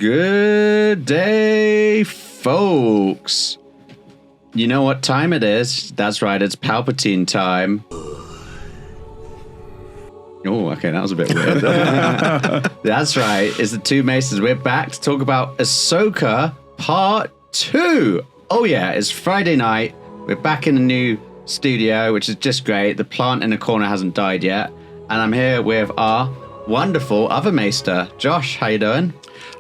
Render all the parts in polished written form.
Good day, folks. You know what time it is? That's right, it's Palpatine time. Oh, okay, that was a bit weird. That's right, it's the Two Maesters. We're back to talk about Ahsoka Part 2. Oh yeah, it's Friday night. We're back in the new studio, which is just great. The plant in the corner hasn't died yet. And I'm here with our wonderful other Maester. Josh, how you doing?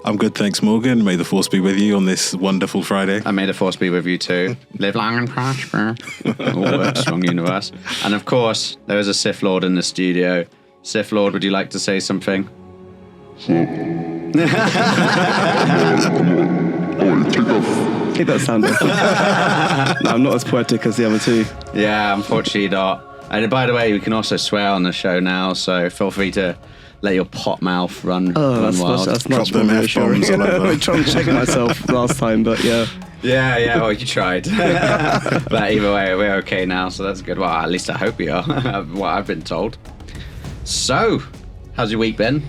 I'm good, thanks, Morgan. May the Force be with you on this wonderful Friday. And may the Force be with you too. Live long and prosper. Strong universe. And of course, there is a Sith Lord in the studio. Sith Lord, would you like to say something? Take that sound off. No, I'm not as poetic as the other two. Yeah, unfortunately not. And by the way, we can also swear on the show now, so feel free to let your pot mouth run wild. That's much more reassuring. I tried to check myself last time, but yeah. Yeah, well, you tried. But either way, we're okay now, so that's good. Well, at least I hope we are, what I've been told. So, how's your week been?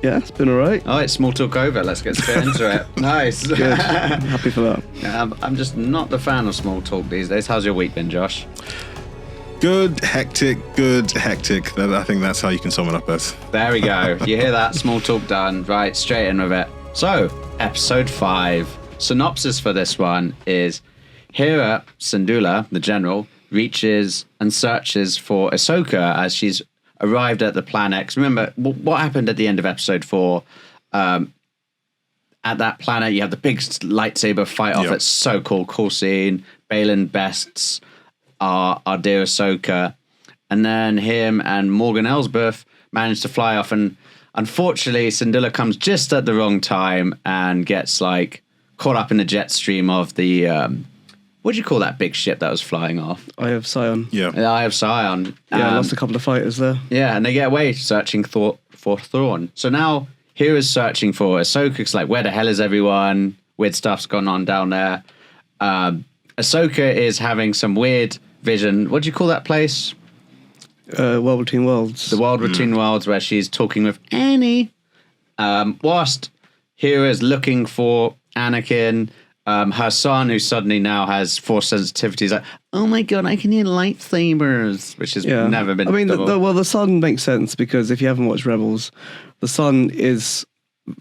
Yeah, it's been alright. Oh, it's small talk over. Let's get straight into it. Nice. Good. I'm happy for that. I'm just not the fan of small talk these days. How's your week been, Josh? Good, hectic. I think that's how you can sum it up as. There we go. You hear that? Small talk done. Right, straight in with it. So, episode 5. Synopsis for this one is Hera Syndulla, the general, reaches and searches for Ahsoka as she's arrived at the planet. 'Cause remember, what happened at the end of episode 4? At that planet, you have the big lightsaber fight off. Yep. It's so cool scene. Balin bests our dear Ahsoka, and then him and Morgan Elsbeth manage to fly off, and unfortunately Syndulla comes just at the wrong time and gets like caught up in the jet stream of the what do you call that big ship that was flying off? Eye of Sion. Yeah. The Eye of Sion. Yeah, lost a couple of fighters there. Yeah, and they get away searching for Thrawn. So now Hera's searching for Ahsoka. It's like, where the hell is everyone? Weird stuff's gone on down there. Ahsoka is having some weird vision. What do you call that place? World Between Worlds. The World Between Worlds, where she's talking with Annie. Whilst Hera's looking for Anakin, her son, who suddenly now has Force sensitivity, is like, oh my god, I can hear lightsabers, which has never been. I mean, the son makes sense because if you haven't watched Rebels, the son is.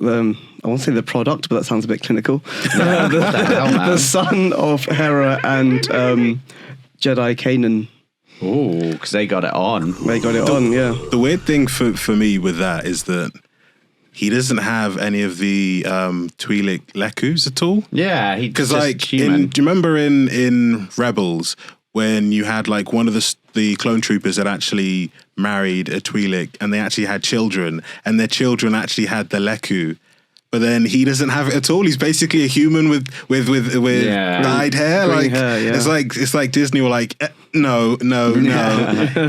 I won't say the product, but that sounds a bit clinical. The son of Hera and Jedi Kanan. Oh, because they got it on. Yeah. The weird thing for me with that is that he doesn't have any of the Twi'lek Lekus at all. Yeah, because like, do you remember in Rebels when you had like one of the clone troopers that actually married a Twi'lek and they actually had children, and their children actually had the Leku. But then he doesn't have it at all. He's basically a human with dyed hair. Green hair, yeah. It's like Disney were like, no.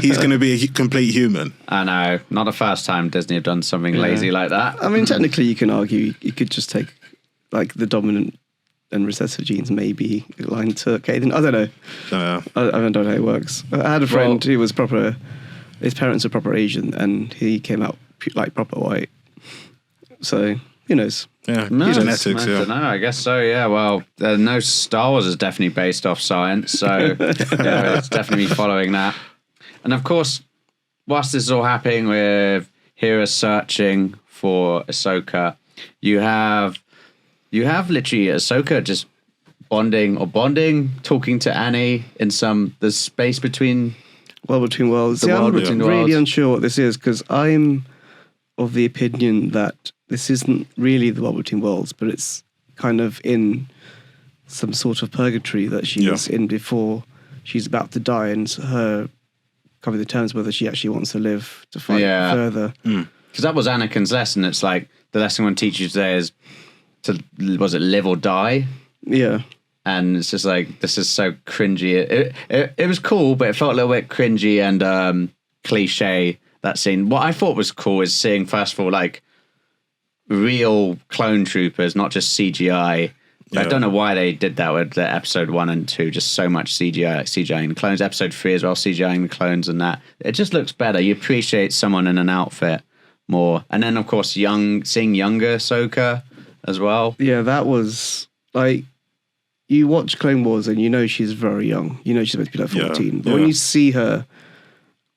He's going to be a complete human. I know. Not the first time Disney have done something lazy like that. I mean, technically, you can argue you could just take like the dominant and recessive genes maybe aligned to Kanan. I don't know. I don't know how it works. I had a friend who was proper. His parents are proper Asian, and he came out like proper white. So. Who knows? Yeah, genetics. I don't know. I guess so. Yeah. Well, no, Star Wars is definitely based off science, so yeah, it's definitely following that. And of course, whilst this is all happening with Hera searching for Ahsoka, you have literally Ahsoka just bonding, talking to Annie in the space between World Between Worlds. I'm really unsure what this is because I'm of the opinion that this isn't really the World Between Worlds, but it's kind of in some sort of purgatory that she's in before she's about to die, and her coming to terms whether she actually wants to live to fight further. Because that was Anakin's lesson. It's like the lesson one teaches you today is was it live or die? Yeah. And it's just like, this is so cringy. It was cool, but it felt a little bit cringy and cliche, that scene. What I thought was cool is seeing, first of all, like, real clone troopers, not just CGI. Yeah. I don't know why they did that with the episode 1 and 2, just so much CGI in the clones. Episode 3 as well, CGI in the clones and that. It just looks better. You appreciate someone in an outfit more. And then, of course, seeing younger Ahsoka as well. Yeah, that was like, you watch Clone Wars and you know she's very young. You know she's supposed to be like 14. But when you see her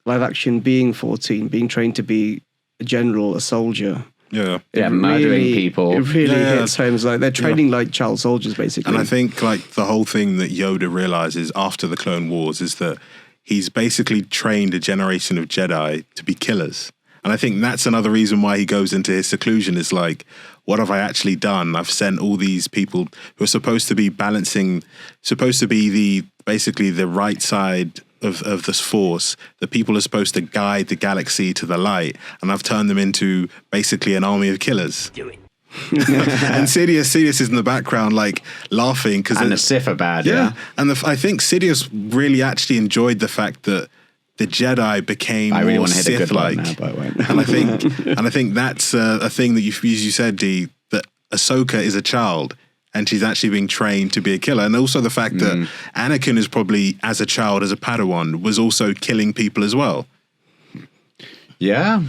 live action being 14, being trained to be a general, a soldier. Murdering people. It really hits home. It's like they're training like child soldiers, basically. And I think like the whole thing that Yoda realizes after the Clone Wars is that he's basically trained a generation of Jedi to be killers. And I think that's another reason why he goes into his seclusion is like, what have I actually done? I've sent all these people who are supposed to be basically the right side of this force. The people are supposed to guide the galaxy to the light. And I've turned them into basically an army of killers. Do it. And Sidious is in the background, like laughing and the Sith are bad. Yeah, and I think Sidious really actually enjoyed the fact that the Jedi became more Sith-like. And I think that's a thing that you said, Dee, that Ahsoka is a child and she's actually being trained to be a killer. And also the fact that Anakin is probably, as a child, as a Padawan, was also killing people as well. Yeah,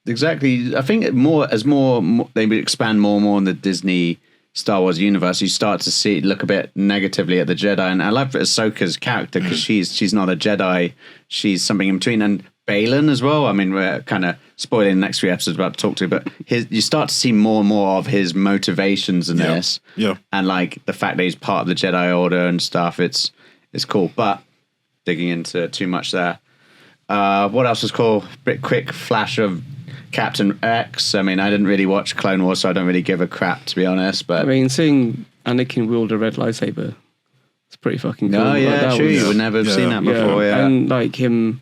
exactly. I think as more they expand more and more in the Disney Star Wars universe, you start to look a bit negatively at the Jedi. And I love Ahsoka's character because she's not a Jedi. She's something in between. And Balin as well. I mean, we're kind of spoiling the next few episodes about to talk to, but you start to see more and more of his motivations in this. Yeah. And like the fact that he's part of the Jedi Order and stuff, it's cool. But digging into too much there. What else was cool? Quick flash of Captain X. I mean, I didn't really watch Clone Wars, so I don't really give a crap, to be honest. But I mean, seeing Anakin wield a red lightsaber, it's pretty fucking cool. Oh, yeah, like, true. You would never have seen that before, And like him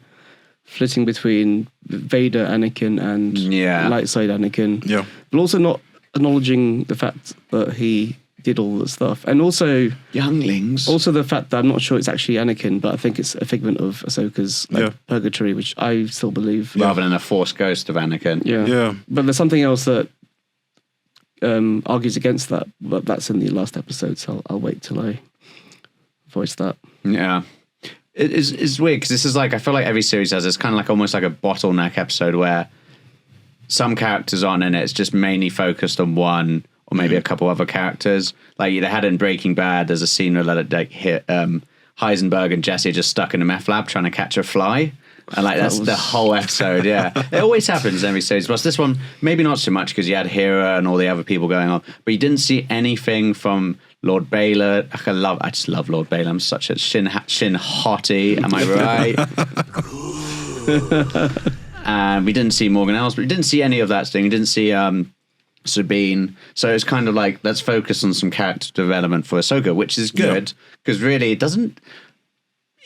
flitting between Vader Anakin and light side Anakin. Yeah. But also not acknowledging the fact that he did all the stuff. And also younglings. Also the fact that I'm not sure it's actually Anakin, but I think it's a figment of Ahsoka's purgatory, which I still believe. Rather than a force ghost of Anakin. Yeah. But there's something else that argues against that, but that's in the last episode, so I'll wait till I voice that. Yeah. It's weird because this is like, I feel like every series has this kind of like almost like a bottleneck episode where some characters aren't in it. It's just mainly focused on one or maybe a couple other characters. Like they had in Breaking Bad, there's a scene where like Heisenberg and Jesse are just stuck in a meth lab trying to catch a fly. And like that's the whole episode, It always happens in every series. Plus this one, maybe not so much because you had Hera and all the other people going on, but you didn't see anything from Lord Baylor. I just love Lord Baylor. I'm such a shin hottie. Am I right? And we didn't see Morgan Elsbeth. We didn't see any of that thing. We didn't see Sabine. So it's kind of like, let's focus on some character development for Ahsoka, which is good because really it doesn't,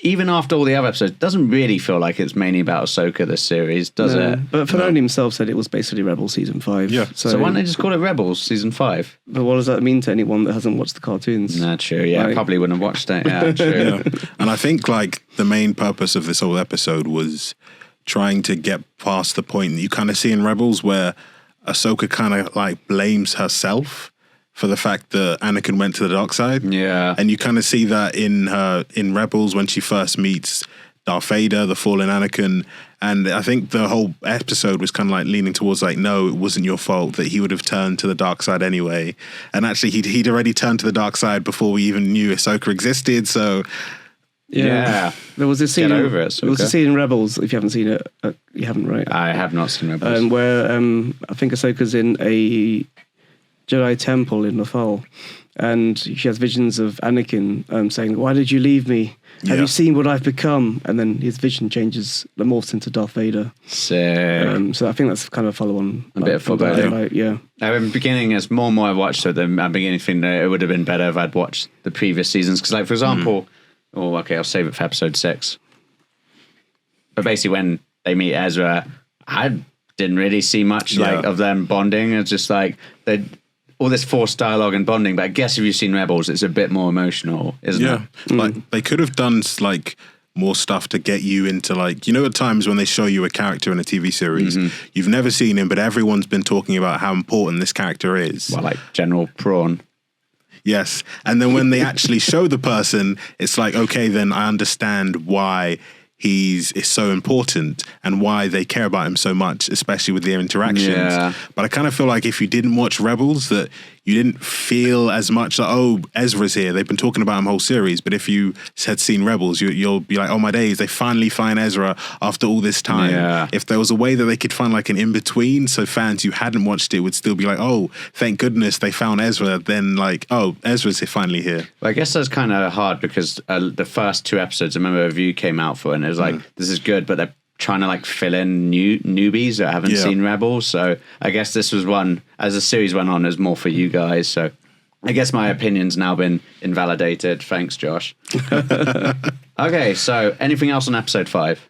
even after all the other episodes, it doesn't really feel like it's mainly about Ahsoka, this series, does it? But Filoni himself said it was basically Rebels Season 5. Yeah. So why don't they just call it Rebels Season 5? But what does that mean to anyone that hasn't watched the cartoons? Nah, true. Yeah, probably wouldn't have watched it. Yeah, true. And I think like the main purpose of this whole episode was trying to get past the point that you kind of see in Rebels where Ahsoka kind of like blames herself for the fact that Anakin went to the dark side. Yeah. And you kind of see that in Rebels when she first meets Darth Vader, the fallen Anakin. And I think the whole episode was kind of like leaning towards like, no, it wasn't your fault, that he would have turned to the dark side anyway. And actually he'd already turned to the dark side before we even knew Ahsoka existed. So yeah. There was a scene. Get over it, there was a scene in Rebels. If you haven't seen it, you haven't, right? I have not seen Rebels. Where I think Ahsoka's in a Jedi temple in Lothal, and she has visions of Anakin saying, "Why did you leave me? Have you seen what I've become?" And then his vision changes, morphs into Darth Vader. Sick. So I think that's kind of a follow-on. A bit of foreboding. In the beginning, as more and more I watched it, I'm beginning to think that it would have been better if I'd watched the previous seasons. Because, like, for example, I'll save it for episode 6. But basically, when they meet Ezra, I didn't really see much of them bonding. It's just like all this forced dialogue and bonding. But I guess if you've seen Rebels, it's a bit more emotional, isn't it? Like they could have done like more stuff to get you into, like, at times when they show you a character in a TV series, you've never seen him, but everyone's been talking about how important this character is. Well, like General Thrawn. Yes. And then when they actually show the person, it's like, okay, then I understand why is so important and why they care about him so much, especially with their interactions. Yeah. But I kind of feel like if you didn't watch Rebels, that you didn't feel as much like, oh, Ezra's here. They've been talking about him whole series. But if you had seen Rebels, you'll be like, oh my days, they finally find Ezra after all this time. Yeah. If there was a way that they could find like an in-between, so fans who hadn't watched it would still be like, oh, thank goodness they found Ezra. Then like, oh, Ezra's finally here. Well, I guess that's kind of hard because the first 2 episodes, I remember a review came out for it and it was like, this is good, but they're trying to like fill in newbies that haven't seen Rebels. So I guess this was one, as the series went on, is more for you guys. So I guess my opinion's now been invalidated. Thanks, Josh. Okay, so anything else on episode 5?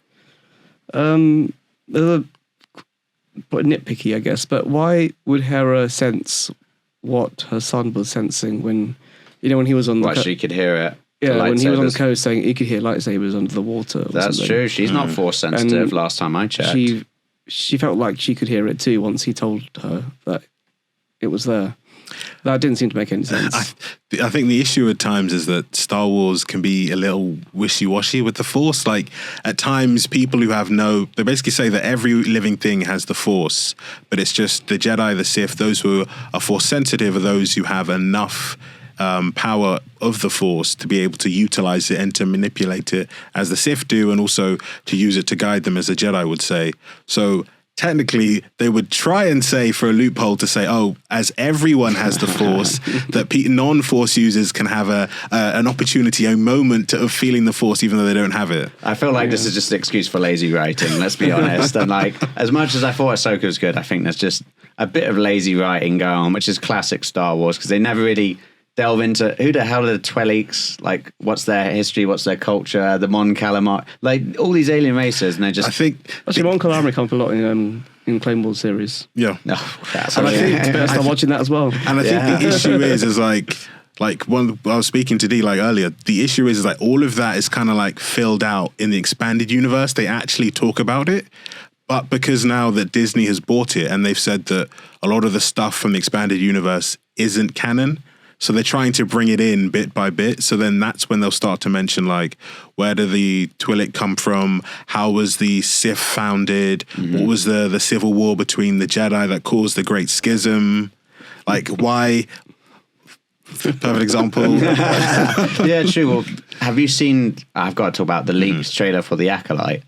There's a nitpicky, I guess, but why would Hera sense what her son was sensing when he was on the she could hear it. Yeah, when he was on the coast saying he could hear lightsabers under the water. That's true. She's not force sensitive. Last time I checked, she felt like she could hear it too once he told her that it was there. That didn't seem to make any sense. I think the issue at times is that Star Wars can be a little wishy-washy with the Force. Like, at times, people who have they basically say that every living thing has the Force, but it's just the Jedi, the Sith, those who are Force sensitive are those who have enough power of the Force to be able to utilize it and to manipulate it as the Sith do, and also to use it to guide them as the Jedi would say. So technically, they would try and say for a loophole to say, oh, as everyone has the Force, that non-Force users can have an opportunity, a moment of feeling the Force even though they don't have it. I feel like this is just an excuse for lazy writing, let's be honest. And like, as much as I thought Ahsoka was good, I think there's just a bit of lazy writing going on, which is classic Star Wars, because they never really delve into who the hell are the Twi'leks, like what's their history, what's their culture, the Mon Calamari, like all these alien races, and they just... I think... Actually, Mon Calamari come up a lot in Clone Wars series. Yeah. No, crap. And I think it's better start watching that as well. And I think the issue is like when I was speaking to Dee like earlier, the issue is like all of that is kind of like filled out in the expanded universe. They actually talk about it. But because now that Disney has bought it and they've said that a lot of the stuff from the expanded universe isn't canon, so they're trying to bring it in bit by bit. So then that's when they'll start to mention like, where did the Twi'lek come from? How was the Sith founded? What was the civil war between the Jedi that caused the Great Schism? Like why? Perfect example. Yeah, true. Well, have you seen, I've got to talk about the leaked trailer for The Acolyte.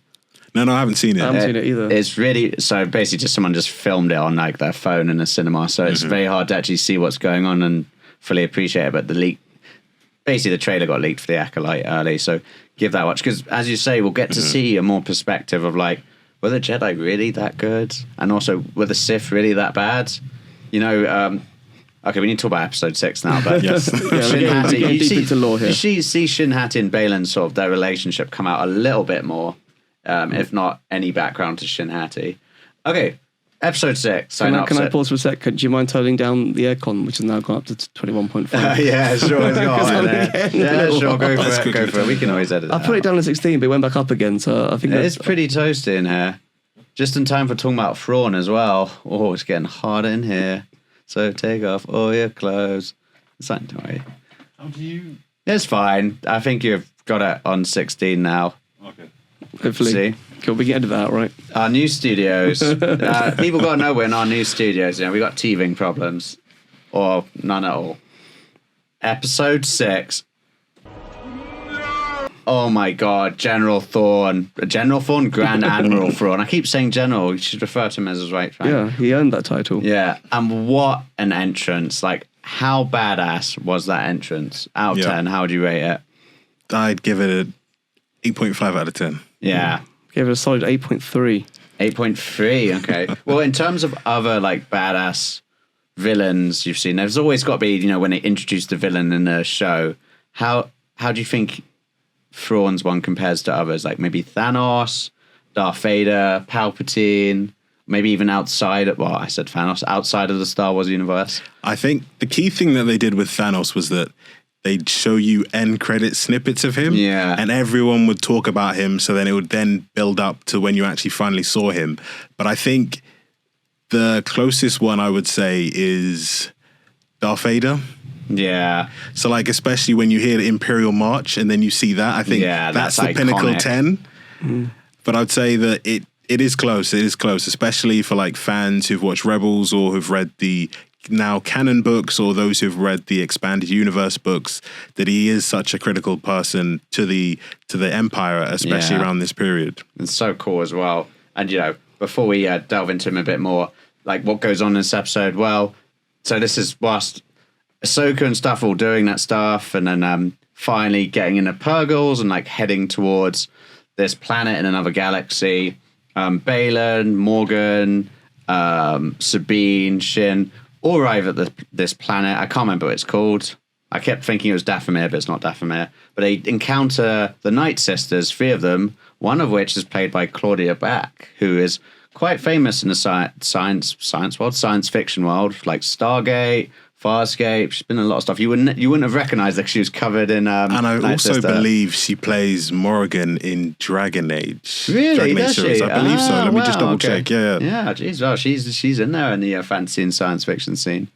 No, I haven't seen it. I haven't seen it either. It's really, so basically just someone just filmed it on like their phone in a cinema. So it's very hard to actually see what's going on and fully appreciate it. But the trailer got leaked for The Acolyte early. So give that a watch. Because as you say, we'll get to see a more perspective of like, were the Jedi really that good? And also, were the Sith really that bad? You know, okay, we need to talk about episode 6 now, but Yes. Shin Hati, getting deep into lore here. you see Shin Hati and Baylan sort of their relationship come out a little bit more, if not any background to Shin Hati. Okay, episode 6. Can I pause for a sec? Do you mind turning down the aircon, which has now gone up to 21.5? Yeah, sure, it's got on there. Yeah, sure, go for it. We can always edit it. I put it down to 16, but it went back up again, so I think It's pretty toasty in here. Just in time for talking about Thrawn as well. Oh, it's getting hot in here. So take off all your clothes. It's not to worry. How do you... It's fine. I think you've got it on 16 now. Okay. hopefully. See? Cool, we can edit that out, right? Our new studios. People got to know we're in our new studios. You know, we got teething problems. Or none at all. Episode 6. Oh my God, General Thrawn. General Thrawn? Grand Admiral Thrawn. I keep saying General. You should refer to him as his right rank. Yeah, he earned that title. Yeah, and what an entrance. Like, how badass was that entrance? Out of 10, how would you rate it? I'd give it an 8.5 out of 10. Yeah. Gave it a solid 8.3. 8.3, okay. Well, in terms of other, like, badass villains you've seen, there's always got to be, you know, when they introduce the villain in a show, how do you think Thrawn's one compares to others? Like, maybe Thanos, Darth Vader, Palpatine, maybe even outside of, well, I said Thanos, outside of the Star Wars universe? I think the key thing that they did with Thanos was that they'd show you end credit snippets of him, and everyone would talk about him, so then it would then build up to when you actually finally saw him. But I think the closest one I would say is Darth Vader. Yeah. So, like, especially when you hear the Imperial March and then you see that, I think that's the iconic. Pinnacle 10. Mm. But I'd say that it is close. It is close, especially for, like, fans who've watched Rebels or who've read the now canon books or those who've read the expanded universe books that he is such a critical person to the Empire, especially around this period. It's so cool as well. And before we delve into him a bit more, like what goes on in this episode, well, so this is whilst Ahsoka and stuff all doing that stuff, and then finally getting in the Purgles and like heading towards this planet in another galaxy. Baylan, Morgan, Sabine, Shin all arrive at this planet. I can't remember what it's called. I kept thinking it was Dathomir, but it's not Dathomir. But they encounter the Night Sisters, 3 of them, one of which is played by Claudia Back, who is quite famous in the science world, science fiction world, like Stargate, Farscape. She's been in a lot of stuff. You wouldn't have recognized that she was covered in. And I also believe she plays Morrigan in Dragon Age. Really? Dragon Age Does series. she? I believe so. Let me just double check. Yeah. Yeah. Geez, well, she's in there in the fantasy and science fiction scene.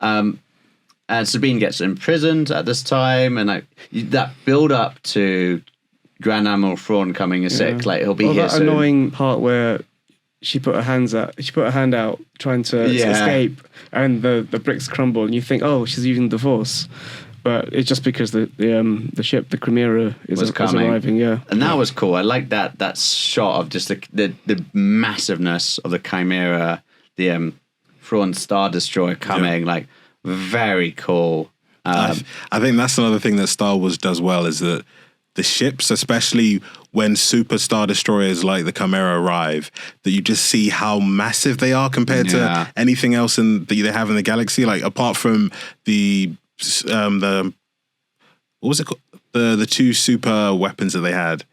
And Sabine gets imprisoned at this time, and that build up to Grand Admiral Thrawn coming in sick. Like he'll be here that soon. Annoying part where she put her hand out trying to escape, and the bricks crumble, and you think, oh, she's using the Force, but it's just because the ship, the Chimera, is arriving. Yeah, and that was cool. I like that shot of just the massiveness of the Chimera, the Thrawn Star Destroyer coming, like very cool. I think that's another thing that Star Wars does well, is that the ships, especially when super Star Destroyers like the Chimera arrive, that you just see how massive they are compared to anything else that they have in the galaxy. Like apart from the what was it called? The 2 super weapons that they had.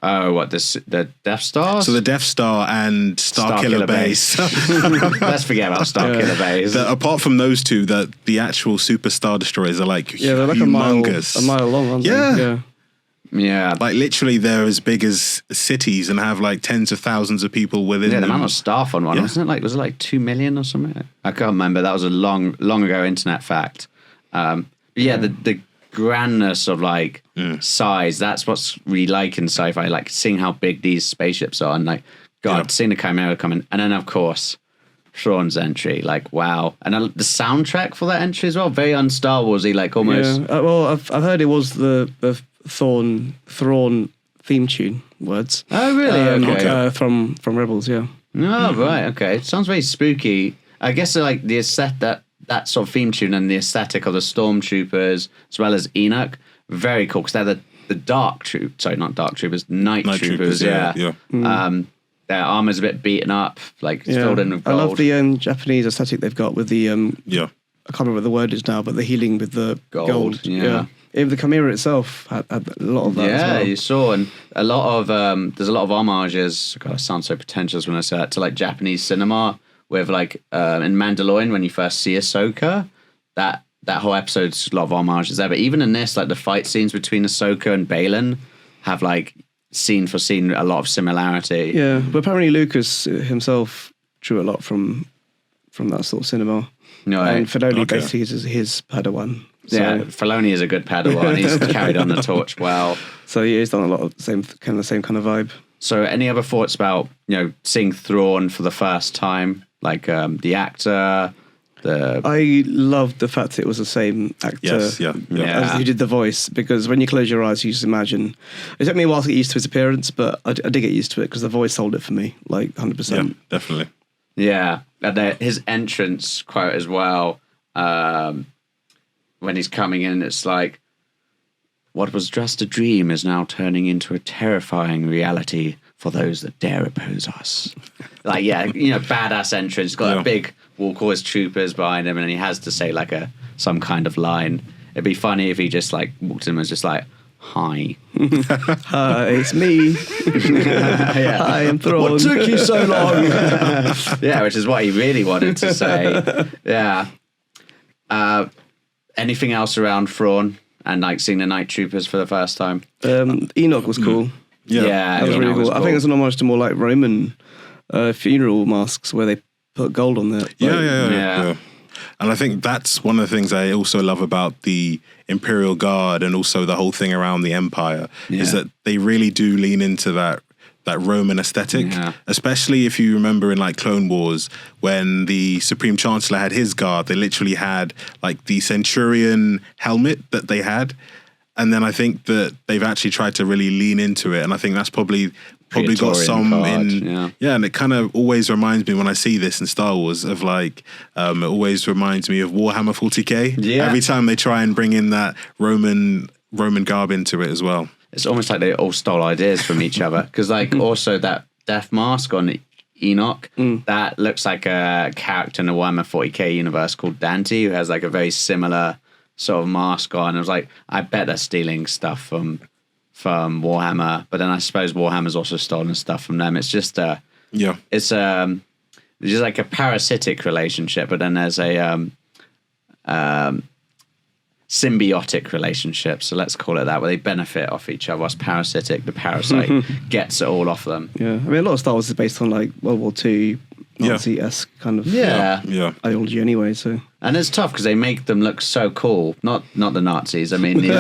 Oh, what, the Death Stars? So the Death Star and Starkiller Base. Let's forget about Starkiller Base. Apart from those 2, the actual super Star Destroyers are like they're like humongous. a mile long, aren't they? Yeah. Like literally they're as big as cities and have like tens of thousands of people within them. The amount of staff on one, was it like 2 million or something? I can't remember. That was a long ago internet fact. The grandness of like size, that's what's really like in sci-fi, like seeing how big these spaceships are, and like seeing the Chimera coming, and then of course Thrawn's entry, like wow, and the soundtrack for that entry as well, very un-Star Warsy, like almost. Well, I've heard it was the Thrawn theme tune words. Oh really? Okay. From Rebels, yeah. Oh right, okay. It sounds very spooky. I guess like the that sort of theme tune and the aesthetic of the stormtroopers as well as Enoch, very cool, because they're the dark troop. Sorry, not dark troopers, night troopers. Their armor's a bit beaten up, like filled in with gold. I love the Japanese aesthetic they've got with the I can't remember what the word is now, but the healing with the gold. Yeah. Even the Chimera itself had a lot of that as well. You saw, and a lot of there's a lot of homages. God, I sound so pretentious when I say that, to like Japanese cinema, with like in Mandalorian when you first see Ahsoka, that whole episode's a lot of homages there. But even in this, like the fight scenes between Ahsoka and Baylan have like scene for scene a lot of similarity. Yeah, but apparently Lucas himself drew a lot from that sort of cinema. No, and Filoni basically is his Padawan. So. Yeah, Filoni is a good Padawan. He's carried on the torch well. So he's done a lot of the same kind of vibe. So any other thoughts about seeing Thrawn for the first time, like the actor? I loved the fact that it was the same actor as who did the voice, because when you close your eyes, you just imagine. It took me a while to get used to his appearance, but I did get used to it because the voice sold it for me, like 100%. Yeah, definitely. Yeah, and his entrance quote as well, when he's coming in, it's like, what was just a dream is now turning into a terrifying reality for those that dare oppose us. Like, badass entrance. He's got a big walk, all his troopers behind him, and he has to say like some kind of line. It'd be funny if he just like walked in and was just like, hi. Hi, it's me. Hi, I'm Thrawn. What took you so long? Which is what he really wanted to say. Yeah. Anything else around Thrawn and like seeing the night troopers for the first time? Enoch was cool. Yeah, that was really cool. I think it's an homage to more like Roman funeral masks where they put gold on there. Yeah. And I think that's one of the things I also love about the Imperial Guard and also the whole thing around the Empire is that they really do lean into that Roman aesthetic, especially if you remember in like Clone Wars when the Supreme Chancellor had his guard, they literally had like the Centurion helmet that they had. And then I think that they've actually tried to really lean into it. And I think that's probably got some and it kind of always reminds me when I see this in Star Wars of like, it always reminds me of Warhammer 40k. Yeah. Every time they try and bring in that Roman garb into it as well. It's almost like they all stole ideas from each other. Because like also that death mask on Enoch, that looks like a character in the Warhammer 40k universe called Dante, who has like a very similar sort of mask on. I was like, I bet they're stealing stuff from Warhammer. But then I suppose Warhammer's also stolen stuff from them. It's just it's just like a parasitic relationship. But then there's a symbiotic relationship, so let's call it that, where they benefit off each other. Whilst parasitic, the parasite gets it all off them. Yeah, I mean, a lot of Star Wars is based on like World War II Nazi-esque kind of ideology anyway. So, and it's tough because they make them look so cool. Not the Nazis. I mean, the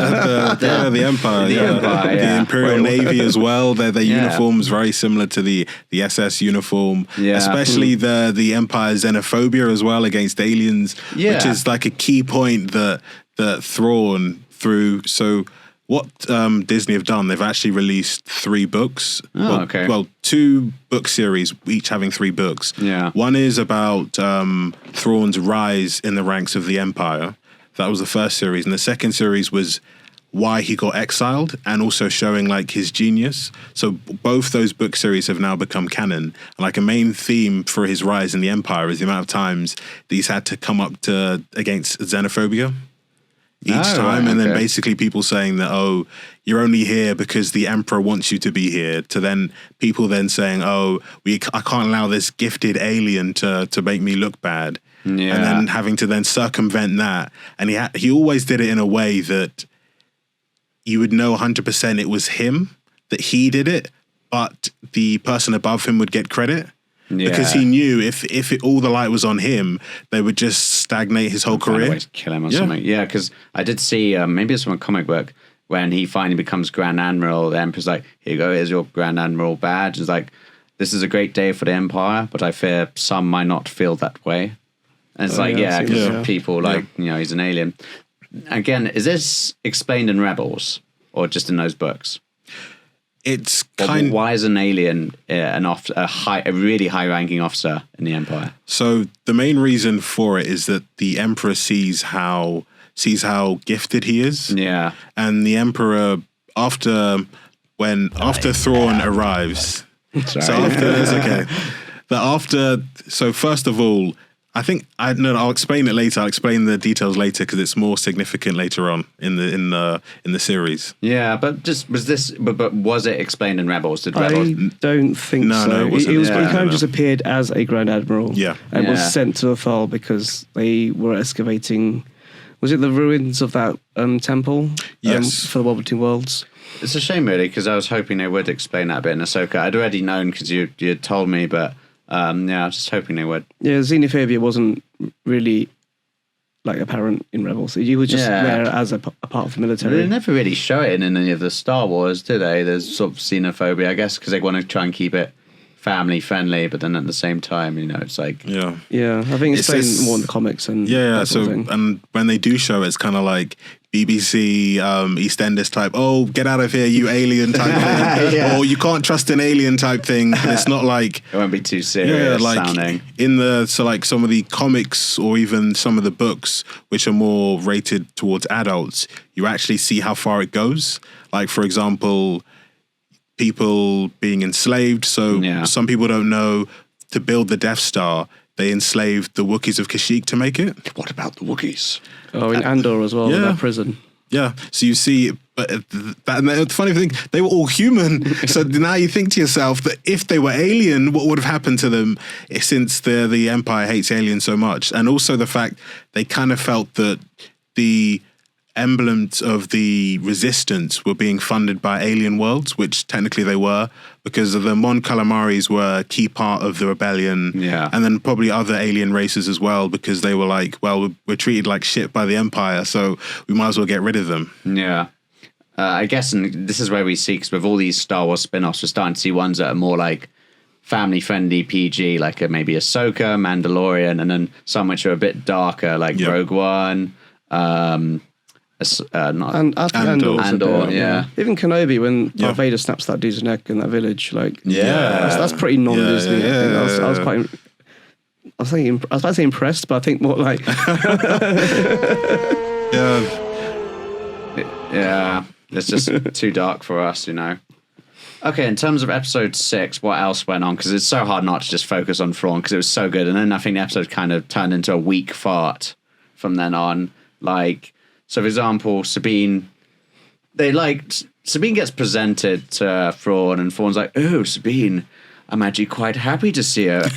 Empire, the Imperial Navy as well. Their uniforms very similar to the SS uniform. Yeah. Especially the Empire's xenophobia as well against aliens, which is like a key point that Thrawn through. So what Disney have done, they've actually released 3 books. Well, 2 book series, each having 3 books. Yeah. One is about Thrawn's rise in the ranks of the Empire. That was the first series. And the second series was why he got exiled and also showing like his genius. So both those book series have now become canon. And like a main theme for his rise in the Empire is the amount of times that he's had to come up against xenophobia. Each time, and then basically people saying that, you're only here because the Emperor wants you to be here, to then people then saying, I can't allow this gifted alien to make me look bad. Yeah. And then having to then circumvent that. And he always did it in a way that you would know 100% it was him, that he did it, but the person above him would get credit. Yeah. Because he knew if all the light was on him, they would just stagnate his whole career. Kill him or something. Yeah, because I did see, maybe it's from a comic book, when he finally becomes Grand Admiral, the Emperor's like, here you go, here's your Grand Admiral badge. It's like, this is a great day for the Empire, but I fear some might not feel that way. And it's because people he's an alien. Again, is this explained in Rebels or just in those books? It's why is an alien a really high-ranking officer in the Empire? So the main reason for it is that the Emperor sees how gifted he is. Yeah, and the Emperor after Thrawn arrives. So first of all, I'll explain it later. I'll explain the details later because it's more significant later on in the series. Yeah, but was it explained in Rebels? Did Rebels? I don't think so. No, he kind of just appeared as a Grand Admiral. Yeah, and was sent to Athal because they were excavating. Was it the ruins of that temple? Yes, for the World Between Worlds. It's a shame, really, because I was hoping they would explain that bit in Ahsoka. I'd already known because you had told me, but. I was just hoping they would. Yeah, xenophobia wasn't really like apparent in Rebels. You were just there as a part of the military. They never really show it in any of the Star Wars, do they? There's sort of xenophobia, I guess, because they want to try and keep it family friendly, but then at the same time, it's like I think it's playing more in the comics and and when they do show it, it's kind of like BBC EastEnders type, get out of here, you alien type thing, or you can't trust an alien type thing. And it's not like it won't be too serious sounding. Some of the comics or even some of the books which are more rated towards adults, you actually see how far it goes. Like for example, people being enslaved. So some people don't know, to build the Death Star, they enslaved the Wookiees of Kashyyyk to make it. What about the Wookiees? Oh, in Andor as well, in that prison. Yeah, so you see, but the funny thing, they were all human. So now you think to yourself that if they were alien, what would have happened to them since the Empire hates aliens so much? And also the fact they kind of felt that the emblems of the resistance were being funded by alien worlds, which technically they were, because the Mon Calamaris were a key part of the rebellion. Yeah. And then probably other alien races as well, because they were like, well, we're treated like shit by the Empire, so we might as well get rid of them. Yeah. I guess, and this is where we see, because with all these Star Wars spin-offs, we're starting to see ones that are more like family-friendly PG, like maybe Ahsoka, Mandalorian, and then some which are a bit darker, like Rogue One, and Andor, yeah. Even Kenobi, when Darth Vader snaps that dude's neck in that village, like that's pretty non-Disney. I was quite. I was about to say impressed, but I think more like. Yeah, it's just too dark for us, you know. Okay, in terms of episode 6, what else went on? Because it's so hard not to just focus on Thrawn, because it was so good. And then I think the episode kind of turned into a weak fart from then on. Like, so for example, Sabine gets presented to Thrawn, and Thrawn's like, "Oh, Sabine, I'm actually quite happy to see a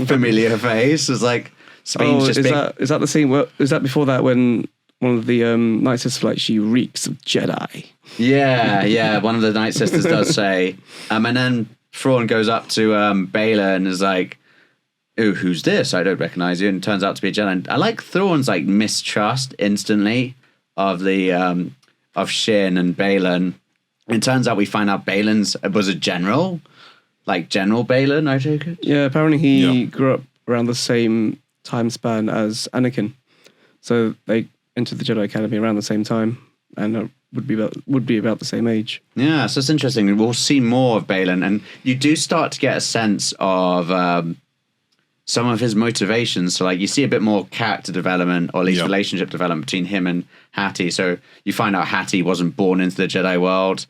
familiar face." It's like, Sabine's just is that the scene? Is that before that when one of the Night Sisters like, she reeks of Jedi? Yeah. One of the Night Sisters does say, and then Thrawn goes up to Bayla and is like, "Oh, who's this? I don't recognize you." And turns out to be a Jedi. And I like Thrawn's like mistrust instantly of the of Shin and Baylan. It turns out we find out Baylan was a general, like General Baylan, I take it. Yeah, apparently he grew up around the same time span as Anakin, so they entered the Jedi Academy around the same time, and would be about the same age. Yeah, so it's interesting. We'll see more of Baylan, and you do start to get a sense of some of his motivations. So, like, you see a bit more character development, or at least relationship development between him and Hattie. So you find out Hattie wasn't born into the Jedi world.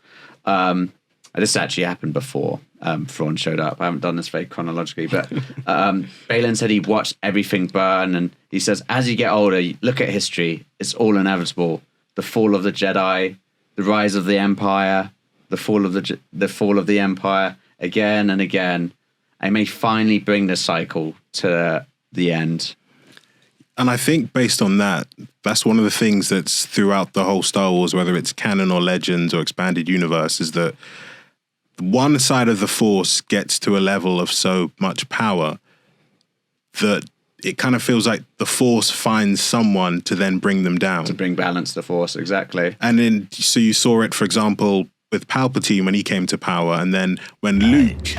This actually happened before Thrawn showed up. I haven't done this very chronologically, but Baylan said he watched everything burn, and he says, as you get older, you look at history, it's all inevitable. The fall of the Jedi, the rise of the Empire, the fall of the Empire, again and again. I may finally bring the cycle to the end. And I think based on that, that's one of the things that's throughout the whole Star Wars, whether it's canon or legends or expanded universe, is that one side of the Force gets to a level of so much power that it kind of feels like the Force finds someone to then bring them down. To bring balance to the Force, exactly. And then, so you saw it, for example, with Palpatine when he came to power, and then when Luke...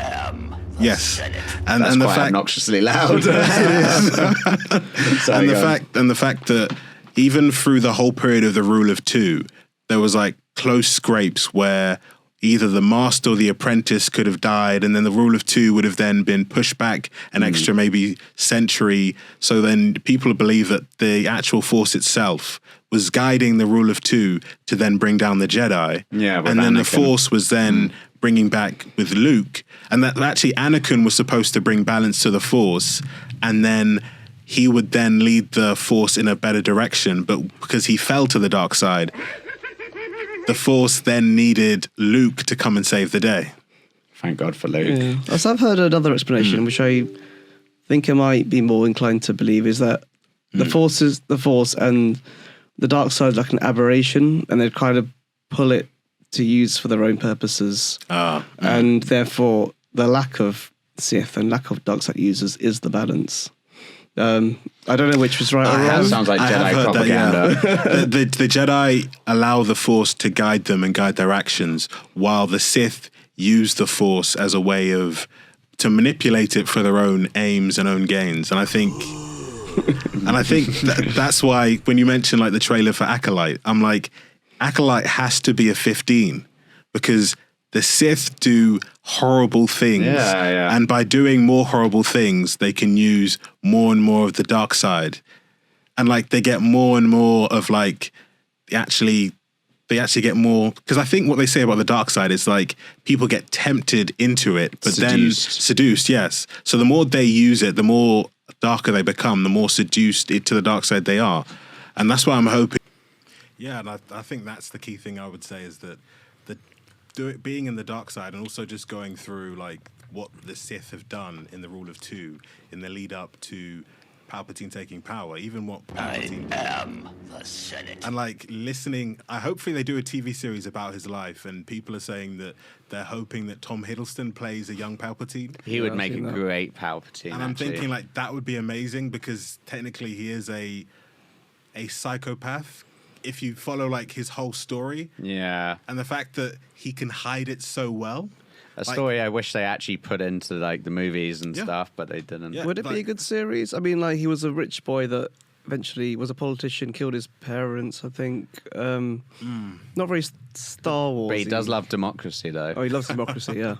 Yes, and the fact obnoxiously loud. And the fact that even through the whole period of the Rule of Two, there was like close scrapes where either the master or the apprentice could have died, and then the Rule of Two would have then been pushed back an extra maybe century. So then people believe that the actual Force itself was guiding the Rule of Two to then bring down the Jedi. Yeah, and then the Force was then bringing back with Luke, and that actually Anakin was supposed to bring balance to the Force, and then he would then lead the Force in a better direction, but because he fell to the dark side, the Force then needed Luke to come and save the day. Thank God for Luke. Yeah. So I've heard another explanation, which I think I might be more inclined to believe, is that the Force is the Force and the dark side is like an aberration, and they kind of pull it to use for their own purposes. And therefore the lack of Sith and lack of dark side users is the balance. I don't know which was right or wrong. That sounds like Jedi propaganda. That, the Jedi allow the Force to guide them and guide their actions, while the Sith use the Force as a way to manipulate it for their own aims and own gains. And I think that's why when you mention like the trailer for Acolyte, I'm like, Acolyte has to be a 15 because the Sith do horrible things. Yeah. And by doing more horrible things, they can use more and more of the dark side. And like they get more and more of like, they actually get more, because I think what they say about the dark side is like people get tempted into it, but then seduced, yes. So the more they use it, the more darker they become, the more seduced to the dark side they are. And that's why I'm hoping. Yeah, and I think that's the key thing I would say is that being in the dark side and also just going through like what the Sith have done in the Rule of Two in the lead up to Palpatine taking power, even what Palpatine I am the Senate. and like listening. Hopefully they do a TV series about his life, and people are saying that they're hoping that Tom Hiddleston plays a young Palpatine. He would make a great Palpatine. And I'm thinking like that would be amazing because technically he is a psychopath if you follow like his whole story, and the fact that he can hide it so well. A story I wish they actually put into like the movies and stuff, but they didn't. Yeah, would it be a good series? I mean, like he was a rich boy that eventually was a politician, killed his parents, I think. Not very Star Wars. But he does love democracy, though. Oh, he loves democracy, yeah.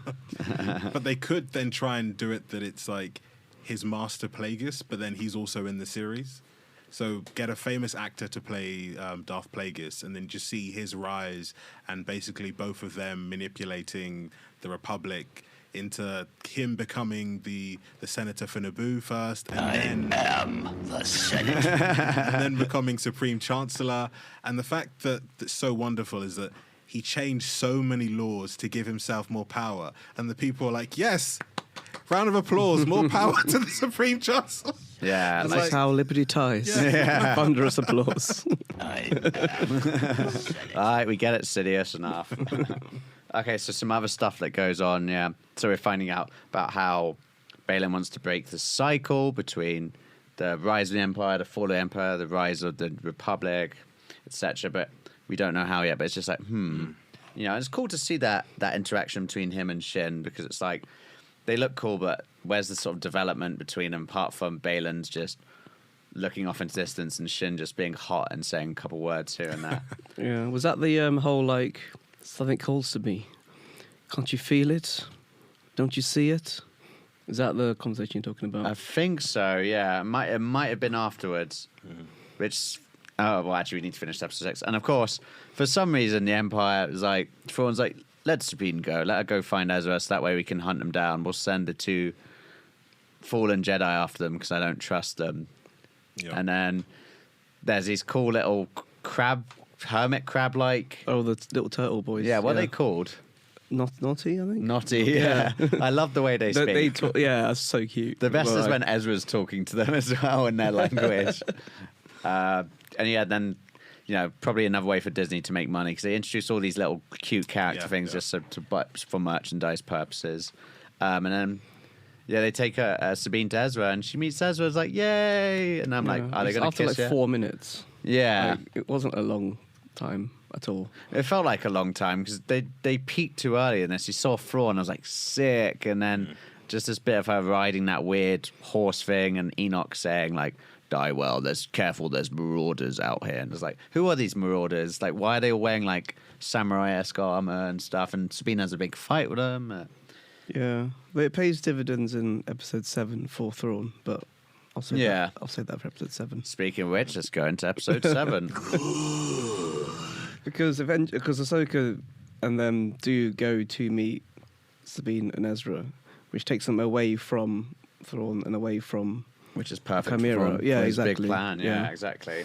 But they could then try and do it that it's like his master Plagueis, but then he's also in the series. So get a famous actor to play Darth Plagueis, and then just see his rise, and basically both of them manipulating the Republic into him becoming the senator for Naboo first, and I am the Senate. and then becoming Supreme Chancellor. And the fact that's so wonderful is that he changed so many laws to give himself more power, and the people are like, yes, round of applause, more power to the Supreme Chancellor. Yeah, that's how liberty ties. Yeah. Thunderous applause. All right, we get it, Sidious enough. Okay, so some other stuff that goes on, yeah. So we're finding out about how Balin wants to break the cycle between the rise of the Empire, the fall of the Empire, the rise of the Republic, etc. But we don't know how yet. But it's just like, You know, it's cool to see that interaction between him and Shin, because it's like, they look cool, but where's the sort of development between them, apart from Balin's just looking off into distance and Shin just being hot and saying a couple words here and there? Yeah, was that the whole, like, something calls to me? Can't you feel it? Don't you see it? Is that the conversation you're talking about? I think so, yeah. It might have been afterwards, which... Oh, well, actually, we need to finish episode 6. And, of course, for some reason, the Empire is like... Thrawn's like, let Sabine go. Let her go find Ezra, so that way we can hunt them down. We'll send the 2 fallen Jedi after them, because I don't trust them. Yep. And then there's these cool little hermit crab-like... Oh, the little turtle boys. Yeah, what are they called? Naughty, I think. Naughty, yeah. I love the way they speak. That's so cute. The best is when Ezra's talking to them as well in their language. And yeah, then, you know, probably another way for Disney to make money, because they introduce all these little cute character things just for merchandise purposes. And then, they take Sabine to Ezra, and she meets Ezra. It's like, yay! And I'm like, are they going to kiss after like 4 minutes. Yeah, it wasn't a long time at all. It felt like a long time, because they peaked too early in this. You saw Thrawn, I was like, sick, and then just this bit of her riding that weird horse thing, and Enoch saying like, die well, there's marauders out here. And it's like, who are these marauders? Like, why are they all wearing like samurai-esque armor and stuff? And Sabine has a big fight with them. Yeah, but it pays dividends in episode 7 for Thrawn, but I'll say that for episode 7. Speaking of which, let's go into episode 7. because Ahsoka and them do go to meet Sabine and Ezra, which takes them away from Thrawn and away from... Which is perfect Chimera. for his big plan. Yeah, exactly.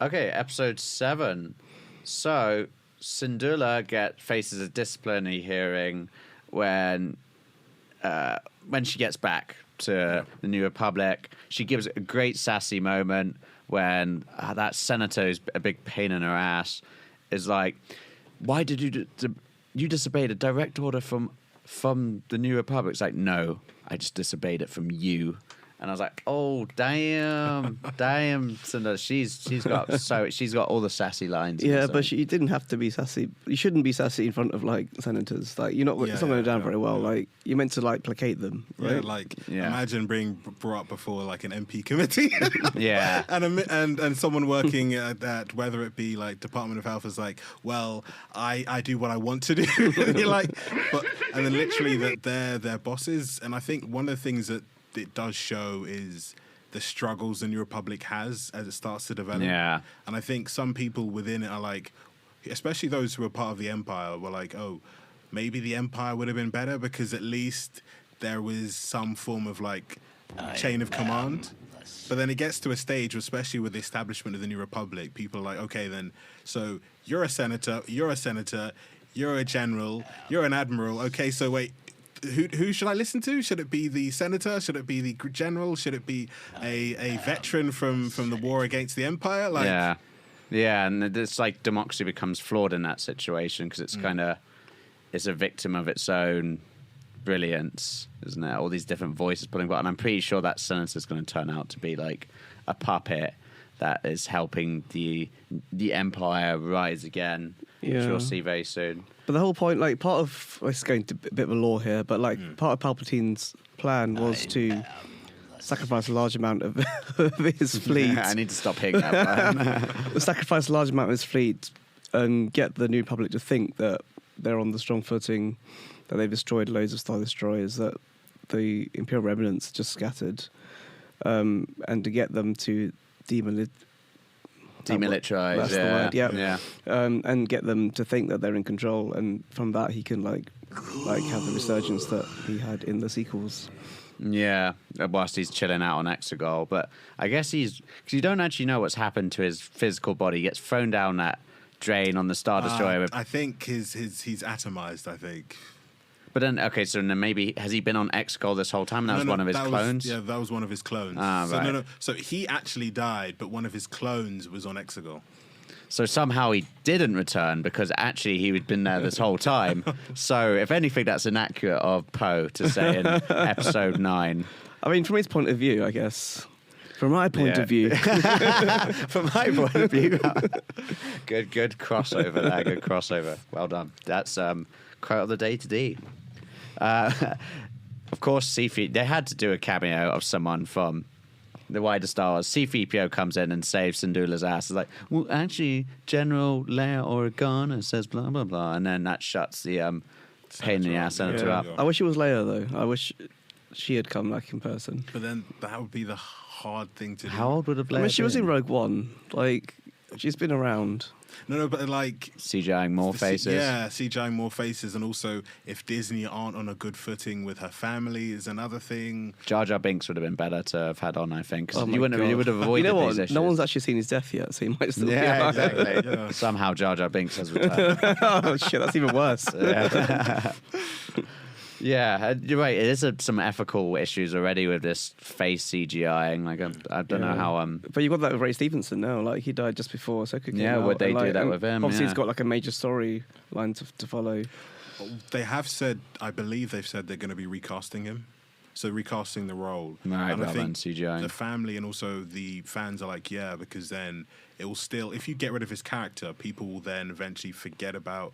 Okay, episode 7. So, Syndulla faces a disciplinary hearing when she gets back to the New Republic. She gives a great sassy moment when that senator's a big pain in her ass is like, why did you disobeyed a direct order from the New Republic? It's like, no, I just disobeyed it from you. And I was like, "Oh, damn, Cinderella. She's got all the sassy lines." Yeah, but you didn't have to be sassy. You shouldn't be sassy in front of like senators. Like it's not going down very well. Like you're meant to like placate them, right? Imagine being brought up before like an MP committee. Yeah, and someone working at whether it be like Department of Health is like, well, I do what I want to do. And you're like, and then literally that they're their bosses. And I think one of the things that it does show is the struggles the New Republic has as it starts to develop. Yeah. And I think some people within it are like, especially those who are part of the Empire, were like, oh, maybe the Empire would have been better because at least there was some form of like chain of command. But then it gets to a stage, especially with the establishment of the New Republic, people are like, okay, then, so you're a senator, you're a general, you're an admiral. Okay, so wait, who should I listen to? Should it be the senator? Should it be the general? Should it be a veteran from the war against the Empire? Like, yeah, and it's like democracy becomes flawed in that situation because it's it's a victim of its own brilliance, isn't it? All these different voices pulling back, and I'm pretty sure that senator's going to turn out to be like a puppet. that is helping the Empire rise again, which we'll see very soon. But the whole point, like, part of, it's going to a bit of a lore here, but like part of Palpatine's plan was to sacrifice a large amount of his fleet. I need to stop hitting that one. Sacrifice a large amount of his fleet and get the New Republic to think that they're on the strong footing, that they've destroyed loads of Star Destroyers, that the Imperial remnants just scattered, and to get them to demilitarize. Demilitarize, The word, yeah. And get them to think that they're in control, and from that he can like have the resurgence that he had in the sequels. Yeah, whilst he's chilling out on Exegol. But I guess because you don't actually know what's happened to his physical body. He gets thrown down that drain on the Star Destroyer. I think he's atomized, I think. But then, okay, so then maybe, has he been on Exegol this whole time? That was one of his clones? That was one of his clones. Right. So he actually died, but one of his clones was on Exegol. So somehow he didn't return because actually he had been there this whole time. So if anything, that's inaccurate of Poe to say in episode 9. I mean, from his point of view, I guess. From my point of view. From my point of view. Good crossover there. Good crossover. Well done. That's quote of the day today. Of course, C-3, they had to do a cameo of someone from the wider Star Wars. C-3PO comes in and saves Syndulla's ass. It's like, well, actually, General Leia Organa says blah, blah, blah. And then that shuts the pain in the ass senator up. I wish it was Leia, though. I wish she had come back in person. But then that would be the hard thing to do. How old would have Leia been? She was in Rogue One. Like, she's been around. No, but like CGIing more faces. CGIing more faces, and also if Disney aren't on a good footing with her family is another thing. Jar Jar Binks would have been better to have had on, I think. Oh you would have avoided these issues. No one's actually seen his death yet, so he might still be alive. Exactly. Yeah. Somehow Jar Jar Binks has returned. Oh shit, that's even worse. Yeah, you're right. It is some ethical issues already with this face CGIing. Like, I don't know how. But you got that with Ray Stevenson now. Like, he died just before Ahsoka came out. Would they do that with him? Obviously, he's got like a major storyline to follow. They have said, I believe they've said they're going to be recasting him. So recasting the role. Right, and I think CGI. the family and also the fans are like, yeah, because then it will still, if you get rid of his character, people will then eventually forget about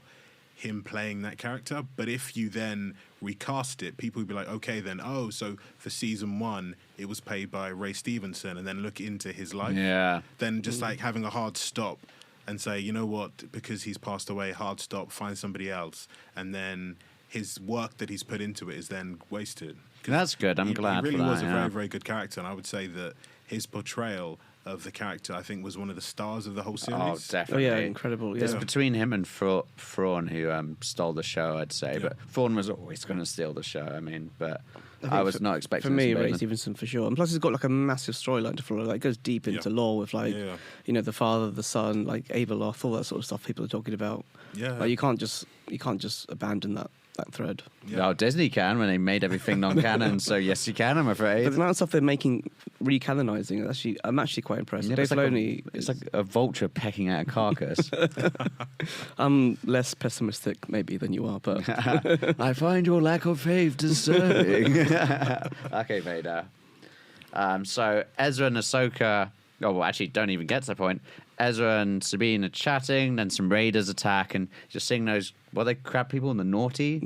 him playing that character. But if you then recast it, people would be like, okay, then, so for season 1, it was played by Ray Stevenson, and then look into his life. Yeah. Then just like having a hard stop and say, you know what, because he's passed away, hard stop, find somebody else. And then his work that he's put into it is then wasted. That's good. I'm glad he really for that, was a very, very good character. And I would say that his portrayal of the character, I think, was one of the stars of the whole series. Oh, definitely. Oh, yeah, incredible. Yeah. It's between him and Thrawn who stole the show, I'd say. Yeah. But Thrawn was always going to steal the show, I mean. But I was not expecting for me, Ray Stevenson for sure. And plus, he's got like a massive storyline to follow. Like, it goes deep into lore with like, the father, the son, like Abeloth, all that sort of stuff people are talking about. Yeah. Like, you can't just abandon that thread. Yeah. Oh, Disney can when they made everything non-canon, so yes, you can, I'm afraid. But the amount of stuff they're making, recanonizing, I'm actually quite impressed. Yeah, Dave Filoni, it's like a vulture pecking at a carcass. I'm less pessimistic maybe than you are, but I find your lack of faith disturbing. Okay, Vader. So Ezra and Ahsoka. Oh, well, actually, don't even get to the point. Ezra and Sabine are chatting, then some raiders attack, and just seeing those, what are they, crab people? The naughty?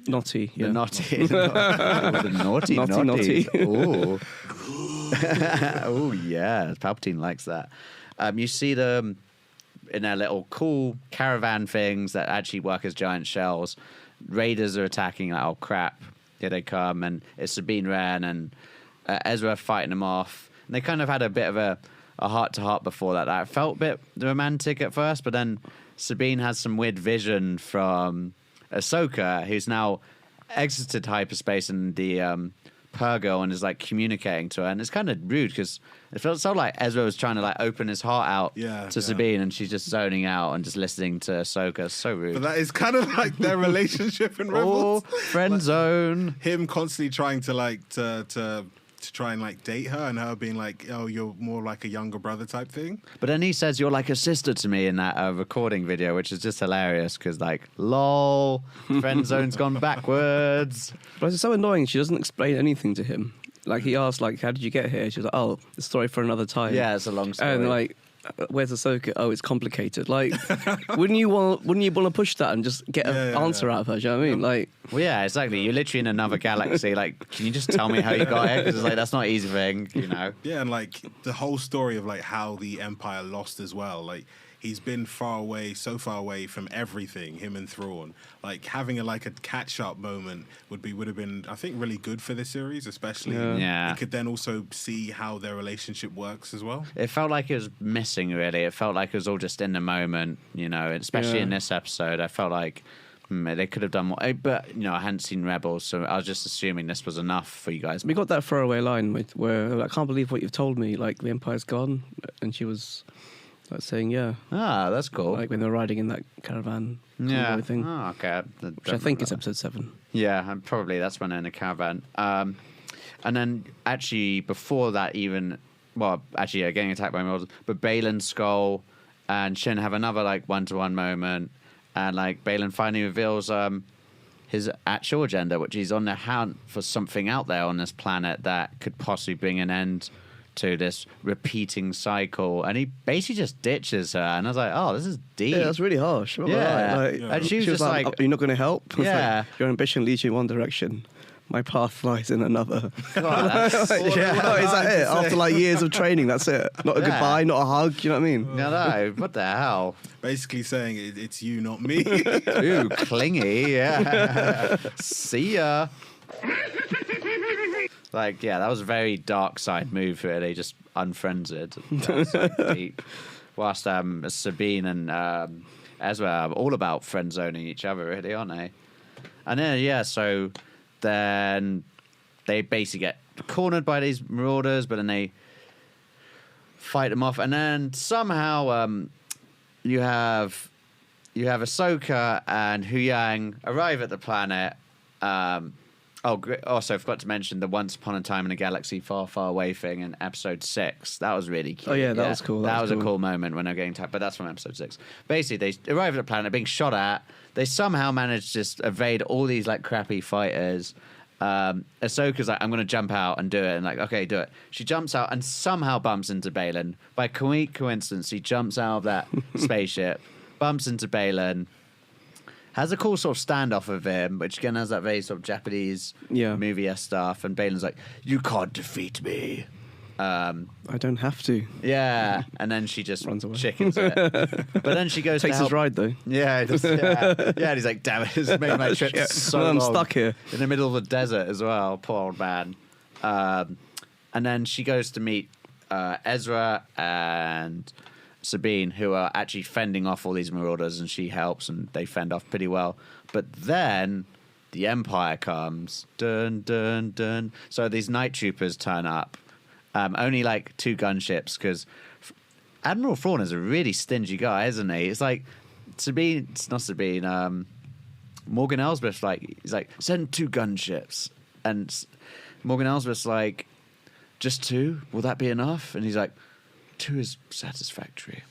Naughty, yeah. The naughty. The naughty. Naughty. Ooh. Oh, yeah. Palpatine likes that. You see them in their little cool caravan things that actually work as giant shells. Raiders are attacking, like, oh, crap. Here they come, and it's Sabine Wren and Ezra fighting them off. And they kind of had a bit of a heart-to-heart before that. It felt a bit romantic at first, but then Sabine has some weird vision from Ahsoka, who's now exited hyperspace in the Purgo and is like communicating to her. And it's kind of rude because it felt so like Ezra was trying to like open his heart out to Sabine, and she's just zoning out and just listening to Ahsoka. It's so rude. But that is kind of like their relationship in Rebels. Friend zone. Him constantly trying to like to try and like date her, and her being like, oh, you're more like a younger brother type thing. But then he says, you're like a sister to me in that recording video, which is just hilarious because like, lol, friend zone's gone backwards. But it's so annoying. She doesn't explain anything to him. like he asked, like, how did you get here? She was like, oh, the story for another time. Yeah, it's a long story. And like, where's Ahsoka? Oh, it's complicated. Like, wouldn't you want to push that and just get an answer out of her? Do you know what I mean? Like, well, yeah, exactly. You're literally in another galaxy. Like, can you just tell me how you got here? Because it's like that's not an easy thing, you know. Yeah, and like the whole story of like how the Empire lost as well. Like, he's been so far away from everything. Him and Thrawn, like having a catch up moment would have been, I think, really good for this series, especially. Yeah. You could then also see how their relationship works as well. It felt like it was missing, really. It felt like it was all just in the moment, you know. Especially in this episode, I felt like they could have done more. But you know, I hadn't seen Rebels, so I was just assuming this was enough for you guys. We got that throwaway line where I can't believe what you've told me. Like, the Empire's gone, and she was. Like saying, that's cool. Like when they're riding in that caravan thing. Oh, okay. Which I think is episode 7. Yeah, and probably that's when they're in a caravan. And then actually before that getting attacked by Marauders, but Baylan, Skull, and Shin have another like one-to-one moment, and like Baylan finally reveals his actual agenda, which he's on the hunt for something out there on this planet that could possibly bring an end to this repeating cycle, and he basically just ditches her, and I was like, oh, this is deep. Yeah, that's really harsh. And she was just like, you're not going to help? Yeah. Like, your ambition leads you in one direction, my path lies in another. God, is that it? After like years of training, that's it. Not a goodbye, not a hug, you know what I mean? No, what the hell? Basically saying it's you, not me. Ooh, clingy, yeah. See ya. Like, yeah, that was a very dark side move, really, just unfriended. That's so deep. Whilst Sabine and Ezra are all about friend zoning each other, really, aren't they? And then, so then they basically get cornered by these marauders, but then they fight them off. And then somehow you have Ahsoka and Huyang arrive at the planet. Also, I forgot to mention the Once Upon a Time in a Galaxy Far, Far Away thing in episode 6. That was really cute. Oh, yeah, that was cool. That was a cool moment when they were getting attacked, but that's from episode 6. Basically, they arrive at the planet, being shot at. They somehow manage to just evade all these, like, crappy fighters. Ahsoka's like, I'm going to jump out and do it. And like, okay, do it. She jumps out and somehow bumps into Baylan. By coincidence, she jumps out of that spaceship, bumps into Baylan. Has a cool sort of standoff with him, which again has that very sort of Japanese movie-esque stuff. And Baylan's like, you can't defeat me. I don't have to. Yeah. And then she just runs away. Chickens it. But then she goes Takes to his ride, though. Yeah. And he's like, damn it, it's made my trip so long. I'm stuck here. In the middle of the desert as well. Poor old man. And then she goes to meet Ezra and Sabine, who are actually fending off all these marauders, and she helps, and they fend off pretty well. But then the Empire comes. Dun, dun, dun. So these night troopers turn up. Only like 2 gunships, because Admiral Thrawn is a really stingy guy, isn't he? It's like Morgan Elsbeth's he's like, send 2 gunships. And Morgan Elsbeth's like, just 2? Will that be enough? And he's like, 2 is satisfactory.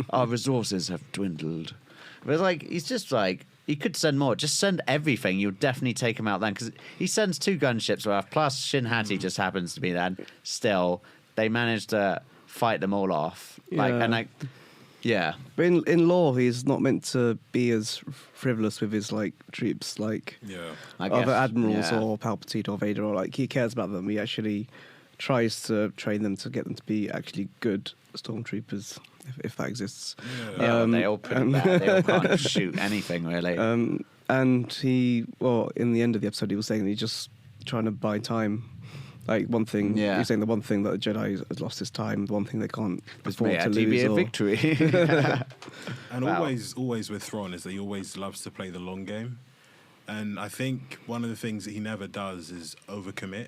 Our resources have dwindled. But it's like, he's just like, he could send more. Just send everything. You'll definitely take him out then. Because he sends 2 gunships worth, plus Shin Hati just happens to be there. Still, they managed to fight them all off. But in lore, he's not meant to be as frivolous with his like troops, like other admirals or Palpatine or Vader, or like he cares about them. He actually tries to train them to get them to be actually good stormtroopers, if that exists. They all pretty bad. They all can't shoot anything, really. And he, in the end of the episode, he was saying that he's just trying to buy time. Like one thing, he's saying the one thing that the Jedi has lost is time. The one thing they can't afford to lose. Be a victory. And always with Thrawn is that he always loves to play the long game. And I think one of the things that he never does is overcommit.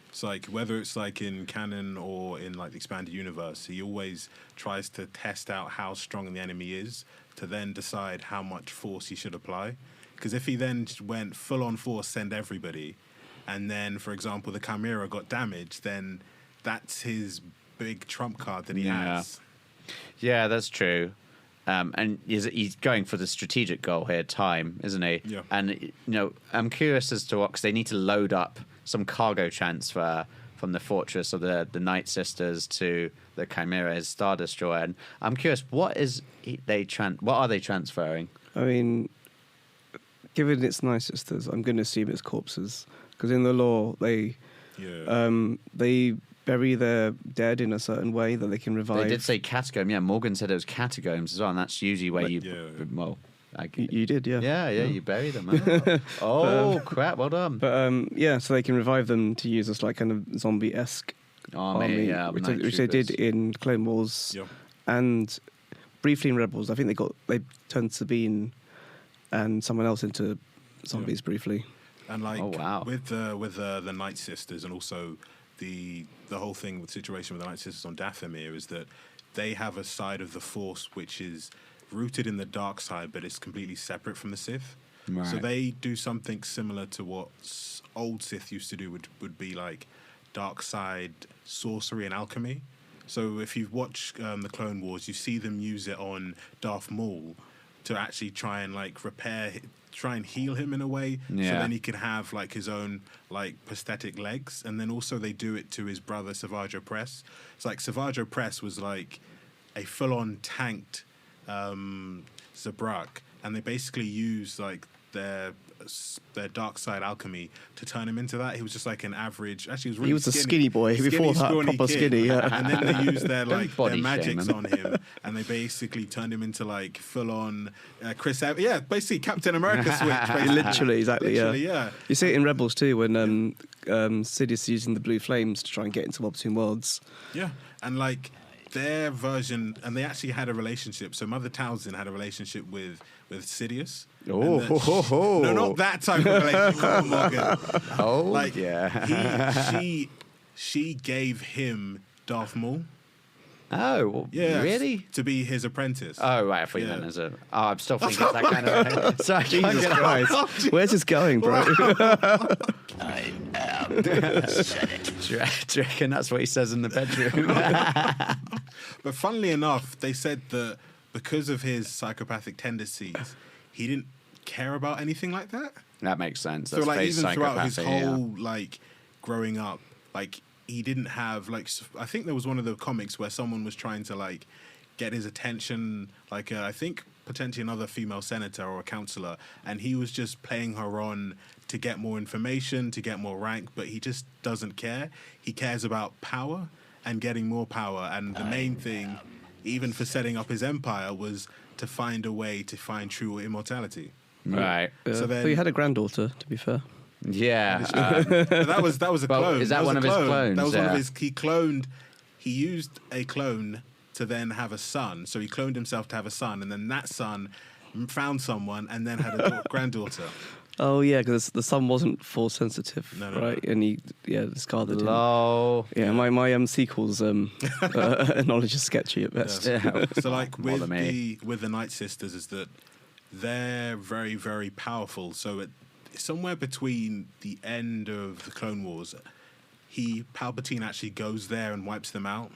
It's like, whether it's like in canon or in like the expanded universe, he always tries to test out how strong the enemy is to then decide how much force he should apply. Because if he then went full on force, send everybody, and then, for example, the Chimera got damaged, then that's his big trump card that he has. Yeah, that's true. And he's going for the strategic goal here, time, isn't he? Yeah. And, I'm curious as to what, because they need to load up some cargo transfer from the fortress of the Night Sisters to the Chimera, his Star Destroyer. And I'm curious, what are they transferring? I mean, given it's Night Sisters, I'm going to assume it's corpses, because in the lore they bury their dead in a certain way that they can revive. They did say catacomb. Yeah, Morgan said it was catacombs as well, and that's usually where you did, yeah. Yeah, you bury them. Crap, well done. But so they can revive them to use as like kind of zombie-esque army, which they did in Clone Wars and briefly in Rebels. I think they turned Sabine and someone else into zombies briefly. And with the Night Sisters, and also the whole thing with the situation with the Night Sisters on Dathomir is that they have a side of the Force which is rooted in the dark side, but it's completely separate from the Sith. Right. So they do something similar to what old Sith used to do, would be like dark side sorcery and alchemy. So if you watch the Clone Wars, you see them use it on Darth Maul to actually try and try and heal him in a way, so then he can have like his own like prosthetic legs. And then also they do it to his brother Savage Opress. It's like Savage Opress was like a full-on tanked Zabrak, and they basically use like their dark side alchemy to turn him into that. He was just like an average. Actually, he was a skinny boy before that, proper skinny. Yeah. And then they used their magics on him, and they basically turned him into like full on Chris Evans. Yeah, basically Captain America switch. Basically. Literally, exactly. Yeah. You see it in Rebels too when Sidious using the blue flames to try and get into War Between Worlds. Yeah, and like their version, and they actually had a relationship. So Mother Talzin had a relationship with Sidious. No, not that type of relationship. She gave him Darth Maul. Oh, yeah, really? To be his apprentice. Oh, right. I thought you meant as a. Oh, I'm still thinking it's that kind of. Sorry, Jesus Christ. Where's this going, bro? I am the Senate. Do you reckon that's what he says in the bedroom? But funnily enough, they said that because of his psychopathic tendencies, he didn't care about anything like that. That makes sense. So like even throughout his whole like growing up, like he didn't have like, I think there was one of the comics where someone was trying to like get his attention, like I think potentially another female senator or a counselor, and he was just playing her on to get more information, to get more rank, but he just doesn't care. He cares about power and getting more power, and the main thing, even for setting up his empire, was to find a way to find true immortality. Right. So he had a granddaughter, to be fair. Yeah. That was a clone. Is that one of his clones? That was one of his. He used a clone to then have a son. So he cloned himself to have a son, and then that son found someone and then had a granddaughter. Oh yeah, because the son wasn't Force sensitive, right? And he discarded him. Yeah, my sequels knowledge is sketchy at best. Yeah. So like with the Night Sisters is that they're very, very powerful. So somewhere between the end of the Clone Wars, Palpatine actually goes there and wipes them out.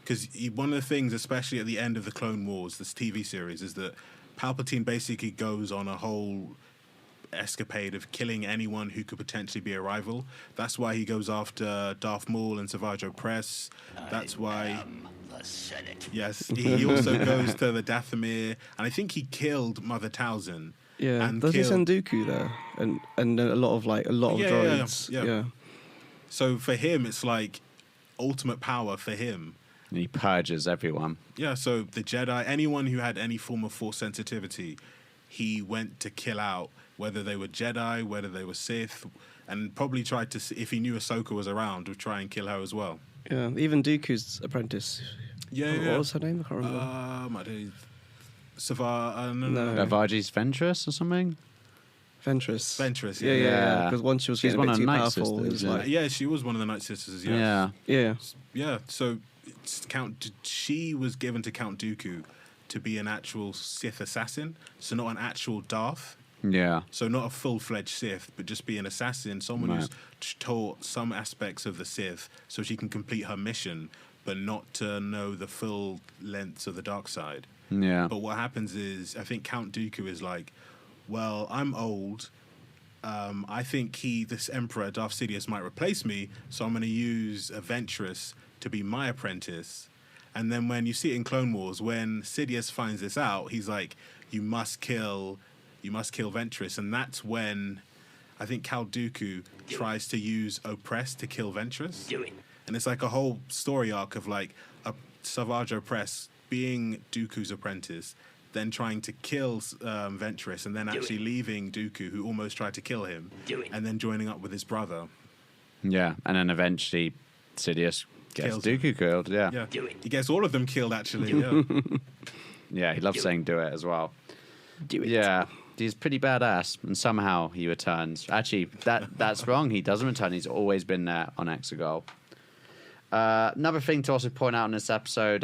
Because one of the things, especially at the end of the Clone Wars, this TV series, is that Palpatine basically goes on a whole escapade of killing anyone who could potentially be a rival. That's why he goes after Darth Maul and Savage Opress. That's why the Senate. Yes, he also goes to the Dathomir, and I think he killed Mother Talzin. Yeah, does he send Dooku there and a lot of droids? Yeah. So for him, it's like ultimate power for him. And he purges everyone. Yeah, so the Jedi, anyone who had any form of Force sensitivity, he went to kill out, whether they were Jedi, whether they were Sith, and probably tried to, if he knew Ahsoka was around, would try and kill her as well. Yeah, even Dooku's apprentice. Yeah. What was her name? I can't remember. Vargis Ventress or something? Ventress. Yeah. Because once she was getting a bit too powerful, it was like... she was one of the Night Sisters, Yeah. So she was given to Count Dooku to be an actual Sith assassin, so not an actual Darth. Yeah. So not a full-fledged Sith, but just be an assassin, someone who's taught some aspects of the Sith so she can complete her mission, but not to know the full lengths of the dark side. Yeah. But what happens is, I think Count Dooku is like, well, I'm old, I think this Emperor, Darth Sidious, might replace me, so I'm going to use a Ventress to be my apprentice. And then when you see it in Clone Wars, when Sidious finds this out, he's like, you must kill Ventress. And that's when I think Count Dooku tries to use Oppress to kill Ventress. Do it. And it's like a whole story arc of like a Savage Oppress being Dooku's apprentice, then trying to kill Ventress, and then actually leaving Dooku, who almost tried to kill him, and then joining up with his brother. Yeah, and then eventually Sidious gets Dooku killed. Yeah, he gets all of them killed. Actually, yeah. Yeah, he loves saying "do it" as well. Do it. Yeah, he's pretty badass, and somehow he returns. Actually, that's wrong. He doesn't return. He's always been there on Exegol. Another thing to also point out in this episode,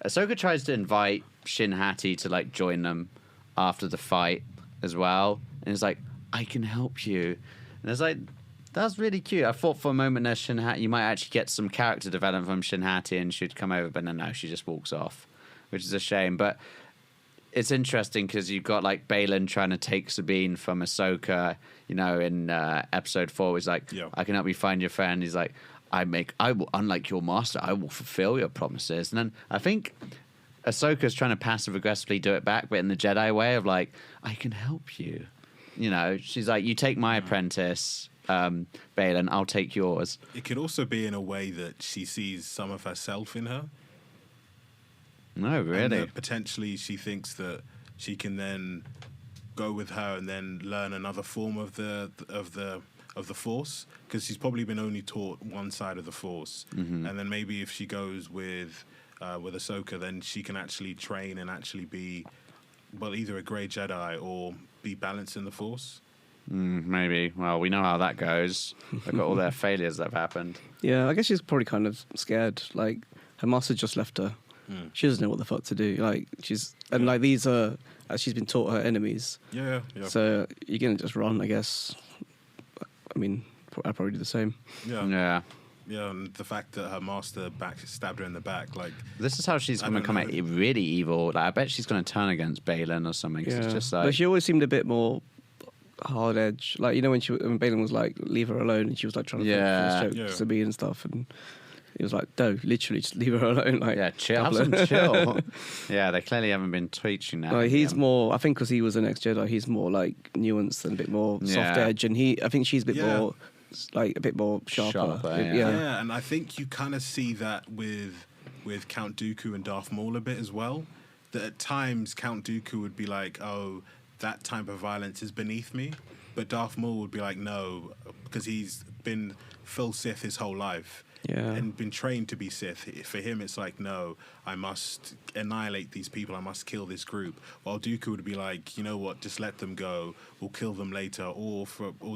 Ahsoka tries to invite Shin Hati to like join them after the fight as well, and it's like, I can help you, and it's like, that's really cute. I thought for a moment that Shin Hati, you might actually get some character development from Shin Hati and she'd come over, but no, she just walks off, which is a shame. But it's interesting because you've got like Baylan trying to take Sabine from Ahsoka, you know, in episode 4. He's like, I can help you find your friend. He's like, I will, unlike your master, I will fulfill your promises. And then I think Ahsoka's trying to passive aggressively do it back, but in the Jedi way of like, I can help you. You know, she's like, you take my apprentice, Baylan, I'll take yours. It could also be in a way that she sees some of herself in her. No, really. And potentially she thinks that she can then go with her and then learn another form of the Force, because she's probably been only taught one side of the Force, and then maybe if she goes with Ahsoka, then she can actually train and actually be, well, either a grey Jedi or be balanced in the Force. Maybe. Well, we know how that goes. They've got all their failures that have happened. Yeah, I guess she's probably kind of scared. Like, her master just left her. She doesn't know what the fuck to do. Like, like these are, as she's been taught, her enemies. Yeah. So you're gonna just run, I guess. I mean, I'd probably do the same. Yeah, and the fact that her master stabbed her in the back, like, this is how she's going to come out really evil. Like, I bet she's going to turn against Baylan or something. Yeah. It's just like, but she always seemed a bit more hard edge. Like, you know, when Baylan was like, leave her alone, and she was like trying to choke Sabine and stuff, and he was like, no, literally, just leave her alone. Like, chill, have some chill. Yeah, they clearly haven't been teaching that. Like, he's more, I think, because he was an ex-Jedi, he's more like nuanced and a bit more soft edge, and I think she's a bit more, like, a bit more sharper. Yeah, and I think you kind of see that with Count Dooku and Darth Maul a bit as well. That at times Count Dooku would be like, oh, that type of violence is beneath me, but Darth Maul would be like, no, because he's been full Sith his whole life. And been trained to be Sith. For him, it's like, no, I must annihilate these people. I must kill this group. While Dooku would be like, you know what, just let them go. We'll kill them later. Or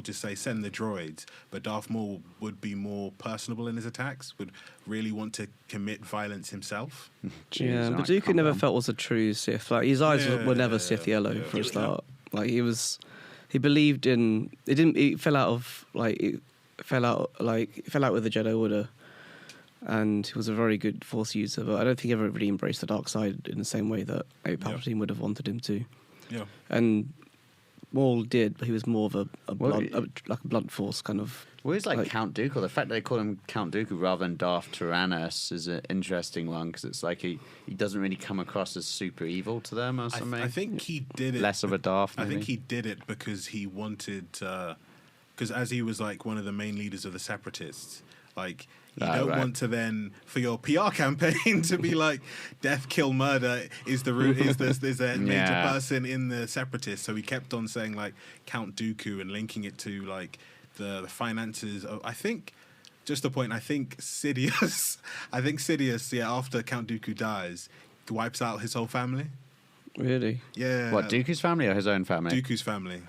just say, send the droids. But Darth Maul would be more personable in his attacks, would really want to commit violence himself. Jeez, but Dooku never felt was a true Sith. Like, his eyes were never Sith yellow for a start. Like, he believed in, he fell out with the Jedi Order, and he was a very good Force user, but I don't think he ever really embraced the dark side in the same way that Palpatine would have wanted him to. Yeah. And Maul did, but he was more of a blunt Force kind of. Well, he's like Count Dooku. The fact they call him Count Dooku rather than Darth Tyrannus is an interesting one, because it's like he doesn't really come across as super evil to them or something. I think he did it. Less of a Darth, maybe. I think he did it because he wanted, because as he was like one of the main leaders of the Separatists, like, you don't want to then, for your PR campaign, to be like, death, kill, murder is the root, is a major person in the Separatists. So he kept on saying like Count Dooku and linking it to like the finances of, I think, just a point, I think Sidious, after Count Dooku dies, wipes out his whole family. Really? Yeah. What, Dooku's family or his own family? Dooku's family.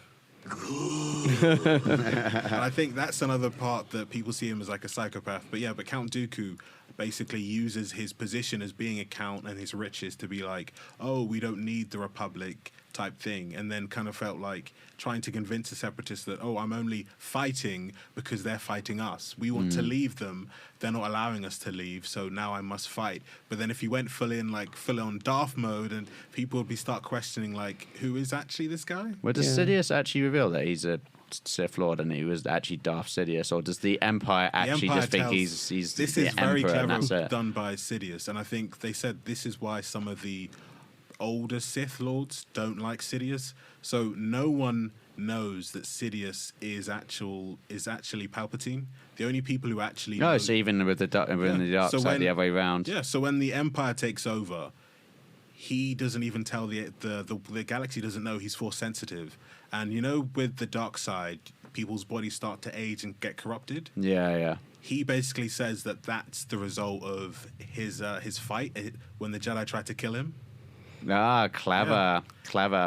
And I think that's another part that people see him as like a psychopath. But Count Dooku basically uses his position as being a count and his riches to be like, oh, we don't need the Republic type thing, and then kind of felt like trying to convince the Separatists that, oh, I'm only fighting because they're fighting us. We want to leave them. They're not allowing us to leave, so now I must fight. But then if you went full on Darth mode, and people would start questioning, like, who is actually this guy? Well, does Sidious actually reveal that he's a Sith Lord and he was actually Darth Sidious, or does the Empire actually just think he's this the is very Emperor and clever that's it? done by Sidious, and I think they said this is why some of the older Sith Lords don't like Sidious. So no one knows that Sidious is actually Palpatine. The only people who actually know, so even with the dark So side the other way around. Yeah, so when the Empire takes over, he doesn't even tell the galaxy doesn't know he's Force sensitive. And you know, with the dark side, people's bodies start to age and get corrupted. Yeah. He basically says that that's the result of his fight when the Jedi tried to kill him. Ah, clever.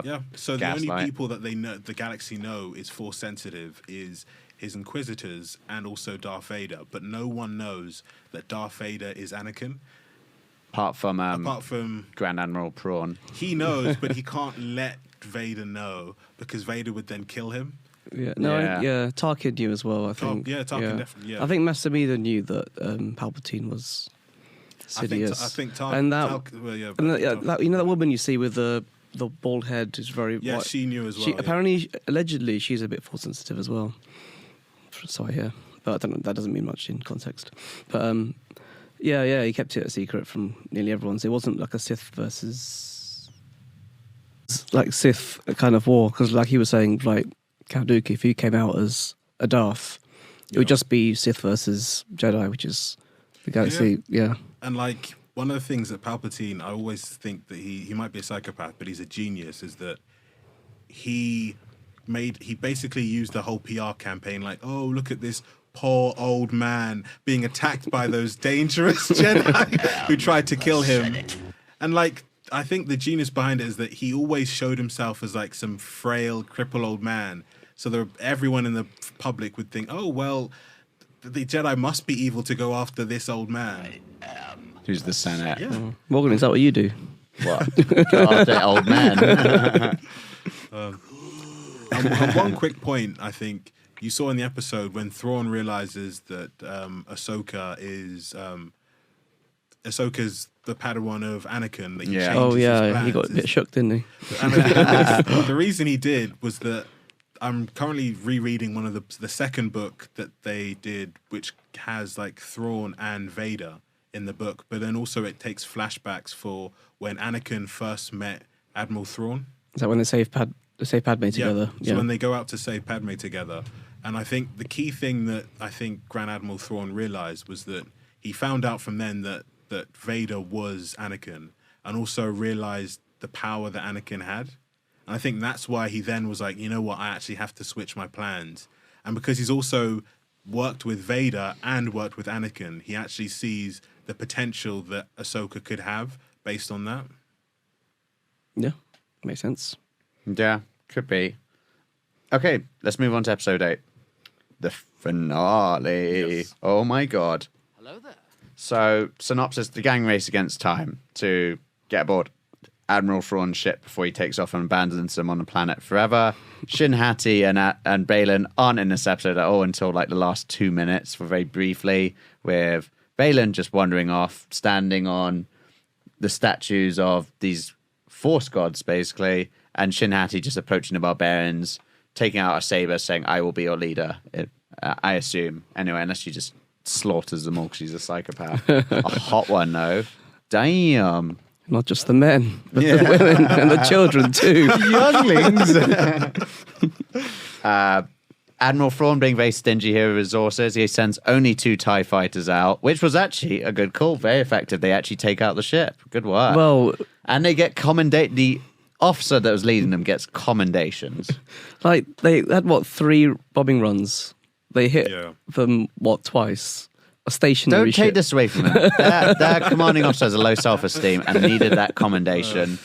Yeah. So Gaslight. the only people that they know, the galaxy know, is Force sensitive is his Inquisitors and also Darth Vader. But no one knows that Darth Vader is Anakin. Apart from Grand Admiral Thrawn. He knows, but he can't let Vader know because Vader would then kill him. Yeah, Tarkin knew as well. I think. Tarkin definitely. Yeah. I think Master Meda knew that Palpatine was Sidious. I think that woman you see with the bald head is very. Yeah, she knew as well. Apparently, allegedly, she's a bit force sensitive as well. So I hear, but I don't know, that doesn't mean much in context. But he kept it a secret from nearly everyone. So it wasn't like a Sith versus Sith kind of war, because like he was saying, like Count Dooku, if he came out as a Darth, it would just be Sith versus Jedi, which is the galaxy. Yeah. And like one of the things that Palpatine, I always think that he might be a psychopath, but he's a genius, is that he basically used the whole PR campaign like, oh, look at this poor old man being attacked by those dangerous Jedi who tried to kill him. And like, I think the genius behind it is that he always showed himself as like some frail, crippled old man. So everyone in the public would think, oh, well, the Jedi must be evil to go after this old man. Who's the Senate? Yeah. Morgan, is that what you do? What? Go after old man. And one quick point, I think, you saw in the episode when Thrawn realizes that Ahsoka's the Padawan of Anakin. That he changes his plans. He got a bit shook, didn't he? And I think the reason he did was that I'm currently rereading one of the second book that they did, which has like Thrawn and Vader in the book, but then also it takes flashbacks for when Anakin first met Admiral Thrawn. Is that when they save Padme together? Yeah. So when they go out to save Padme together. And I think the key thing that I think Grand Admiral Thrawn realized was that he found out from then that Vader was Anakin, and also realized the power that Anakin had. And I think that's why he then was like, you know what, I actually have to switch my plans. And because he's also worked with Vader and worked with Anakin, he actually sees the potential that Ahsoka could have based on that. Yeah, makes sense. Yeah, could be. Okay, let's move on to episode 8. The finale. Yes. Oh my god. Hello there. So, synopsis, the gang race against time to get aboard Admiral Thrawn's ship before he takes off and abandons them on the planet forever. Shin Hati and Baylan aren't in this episode at all until like the last 2 minutes, for very briefly, with Baylan just wandering off, standing on the statues of these Force gods, basically, and Shin Hati just approaching the barbarians, taking out a saber, saying, I will be your leader, I assume. Anyway, unless she just slaughters them all because she's a psychopath. A hot one, though. Damn. Not just the men, but the women and the children too. Younglings. Admiral Thrawn being very stingy here with resources. He sends only 2 TIE fighters out, which was actually a good call. Very effective. They actually take out the ship. Good work. Well, and they get the officer that was leading them gets commendations. Like, they had, 3 bombing runs? They hit them, twice? A stationary ship. Don't take this away from them. Their commanding officer has a low self-esteem and needed that commendation.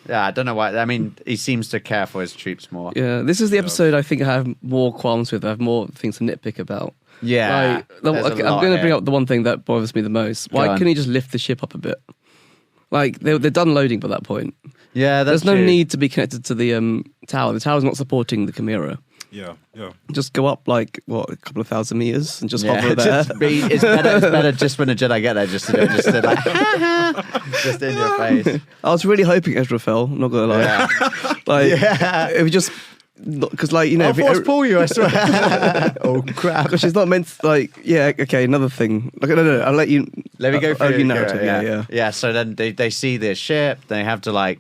Yeah, I don't know why. I mean, he seems to care for his troops more. Yeah, this is the episode I think I have more qualms with. I have more things to nitpick about. Yeah. I'm going to bring up the one thing that bothers me the most. Why couldn't he just lift the ship up a bit? Like, they're done loading by that point. Yeah, that's There's no need to be connected to the tower. The tower's not supporting the Chimera. Yeah. Just go up, a couple of thousand meters and just hover there. It's better just when a Jedi get there, just to like, just in your face. I was really hoping Ezra fell, I'm not going to lie. Yeah. It was just because like you know, I'll force pull you. I swear. Oh crap! Because she's not meant to, like. Yeah, okay. Another thing. Like, no. I'll let you. Let me go through your narrative. Yeah. Yeah. So then they see the ship. They have to like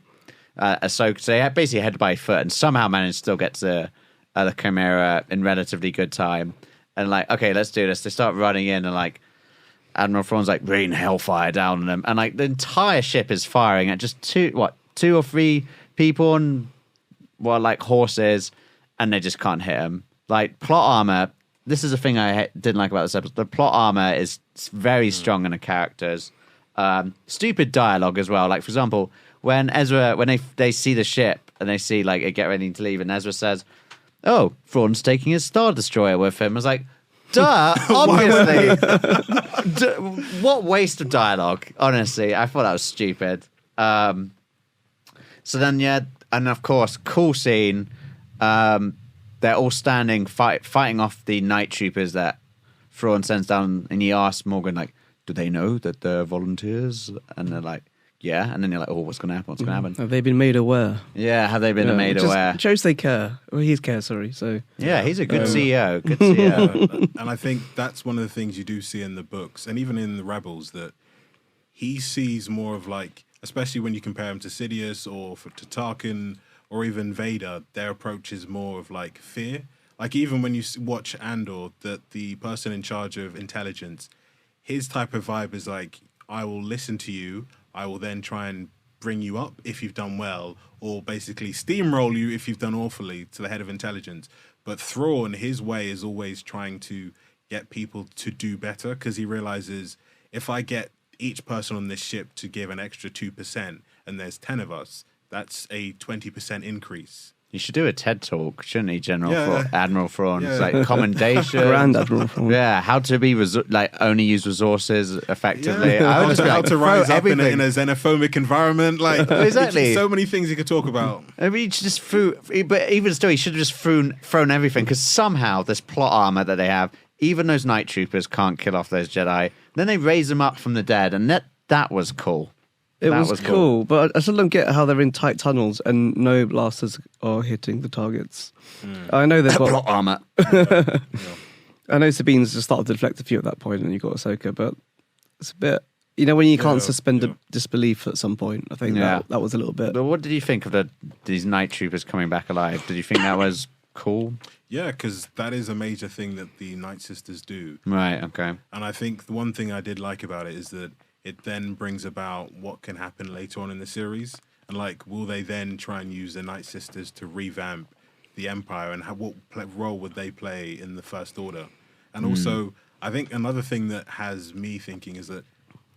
Ahsoka. So they basically head by foot and somehow manage to still get to the Chimera in relatively good time. And like, okay, let's do this. They start running in and like Admiral Thrawn's like rain hellfire down on them, and like the entire ship is firing at just two or three people and like horses, and they just can't hit them. Like plot armor. This is a thing I didn't like about this episode. The plot armor is very strong in the characters. Stupid dialogue as well. Like for example, when they see the ship and they see like it get ready to leave, and Ezra says, "Oh, Thrawn's taking his Star Destroyer with him." I was like, duh, obviously. What waste of dialogue, honestly. I thought that was stupid. So then, yeah, and of course, cool scene. They're all standing, fighting off the night troopers that Thrawn sends down, and he asks Morgan, like, do they know that they're volunteers? And they're like, yeah. And then you're like, oh, what's going to happen? What's going to happen? Have they been made aware? Yeah, have they been made aware? Shows they care. Well, he's care, sorry. So yeah, he's a good CEO. Good CEO. And I think that's one of the things you do see in the books, and even in the Rebels, that he sees more of like, especially when you compare him to Sidious or to Tarkin or even Vader, their approach is more of like fear. Like even when you watch Andor, that the person in charge of intelligence, his type of vibe is like, I will listen to you. I will then try and bring you up if you've done well, or basically steamroll you if you've done awfully to the head of intelligence. But Thrawn, his way is always trying to get people to do better, because he realizes if I get each person on this ship to give an extra 2%, and there's 10 of us, that's a 20% increase. You should do a TED talk, shouldn't he, Admiral Thrawn? It's like commendation. Grand Admiral Thrawn. Yeah, how to be only use resources effectively. Yeah. I would just how like, to rise up in everything. a xenophobic environment. Like Exactly. So many things you could talk about. I mean, but even still, he should have just thrown everything, because somehow this plot armor that they have, even those night troopers can't kill off those Jedi. Then they raise them up from the dead, and that was cool. It was cool, but I still don't get how they're in tight tunnels and no blasters are hitting the targets. I know they've got plot armor. I know Sabine's just started to deflect a few at that point, and you got Ahsoka, but it's a bit, you know, when you can't suspend disbelief at some point. I think that was a little bit. But what did you think of these night troopers coming back alive? Did you think that was cool? Yeah, because that is a major thing that the Night Sisters do. Right. Okay. And I think the one thing I did like about it is that it then brings about what can happen later on in the series. And, like, will they then try and use the Night Sisters to revamp the Empire? And what role would they play in the First Order? And also, I think another thing that has me thinking is that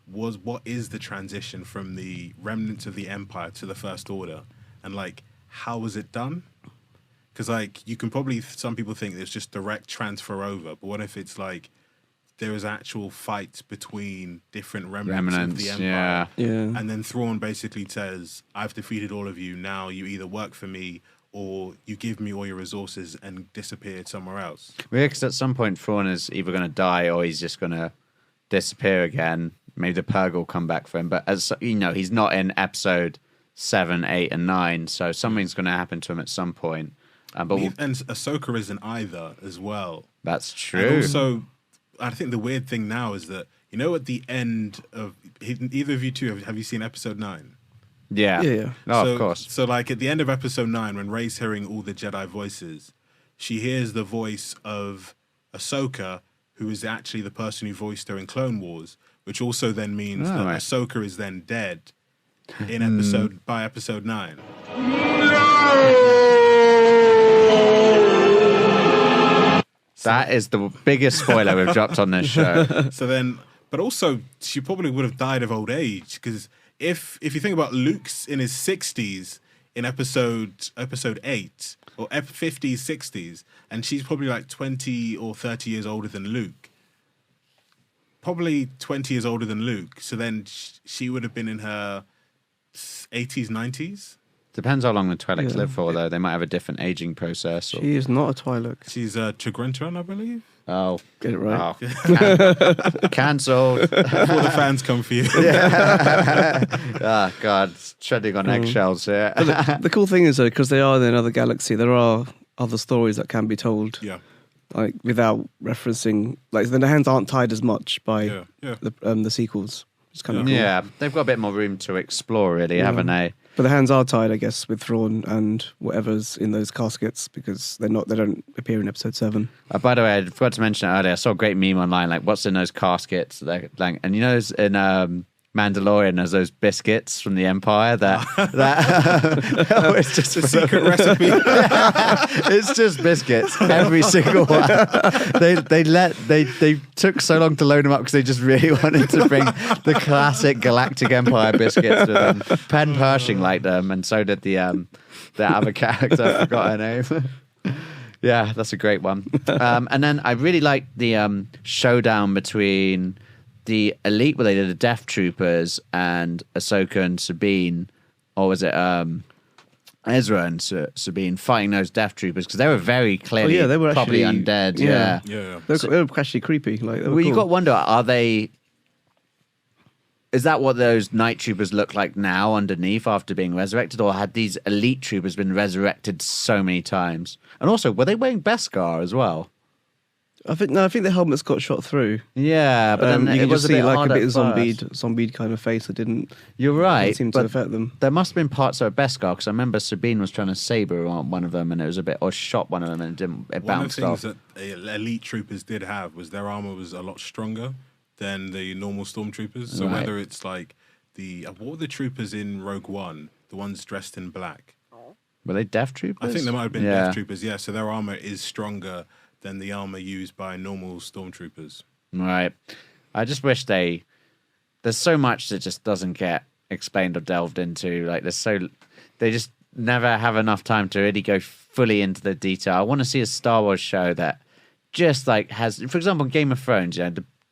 what is the transition from the remnants of the Empire to the First Order? And, like, how was it done? Because, like, you can probably, some people think it's just direct transfer over. But what if it's, like, there is actual fights between different remnants of the Empire. Yeah. And then Thrawn basically says, I've defeated all of you. Now you either work for me or you give me all your resources and disappear somewhere else. Yeah, because at some point Thrawn is either going to die or he's just going to disappear again. Maybe the Purge will come back for him. But as you know, he's not in episode 7, 8, and 9. So something's going to happen to him at some point. And Ahsoka isn't either as well. That's true. And also, I think the weird thing now is that, you know, at the end of either of you two, have you seen episode 9? Yeah. Oh, of course. So, like, at the end of episode 9, when Rey's hearing all the Jedi voices, she hears the voice of Ahsoka, who is actually the person who voiced her in Clone Wars, which also then means that Ahsoka is then dead in by episode 9. That is the biggest spoiler we've dropped on this show. So then, but also, she probably would have died of old age, because if you think about Luke's in his 60s in episode 8, or 50s, 60s, and she's probably like 20 or 30 years older than Luke. Probably 20 years older than Luke. So then she would have been in her 80s, 90s. Depends how long the Twi'leks live for, though. They might have a different aging process. She is not a Twi'lek. She's a Chagrinton, I believe. Oh. Get it right. Oh. Cancelled. Before the fans come for you. Oh, God. Treading on eggshells here. The cool thing is, though, because they are in another galaxy, there are other stories that can be told. Yeah. Like without referencing, like the hands aren't tied as much by the sequels. It's kind of cool. Yeah, they've got a bit more room to explore, really, haven't they? But the hands are tied, I guess, with Thrawn and whatever's in those caskets because they don't appear in episode 7. By the way, I forgot to mention it earlier. I saw a great meme online, like what's in those caskets? Like, and you know, in Mandalorian, there's those biscuits from the Empire that it's just a secret recipe. It's just biscuits, every single one. They took so long to load them up because they just really wanted to bring the classic Galactic Empire biscuits with them. Pen Pershing liked them, and so did the other character. I forgot her name. Yeah, that's a great one. And then I really liked the showdown between the elite, where they did the Death Troopers and Ahsoka and Sabine, or was it Ezra and Sabine fighting those Death Troopers because they were very clearly they were probably actually undead. Yeah. They were actually creepy. Like, they were cool. You got to wonder, are they? Is that what those Night Troopers look like now underneath after being resurrected, or had these elite troopers been resurrected so many times? And also, were they wearing Beskar as well? I think the helmets got shot through. Yeah, but then you it can was just see like a bit of zombied. zombied kind of face that didn't. You're right. Didn't seem to affect them. There must have been parts that were Beskar because I remember Sabine was trying to saber on one of them, and it was or shot one of them, and it bounced off. One of the things that elite troopers did have was their armor was a lot stronger than the normal stormtroopers. So whether it's like what were the troopers in Rogue One, the ones dressed in black? Were they Death Troopers? I think they might have been Death Troopers. Yeah, so their armor is stronger than the armor used by normal stormtroopers. Right. I just wish there's so much that just doesn't get explained or delved into. Like they just never have enough time to really go fully into the detail. I want to see a Star Wars show that just like has, for example, Game of Thrones,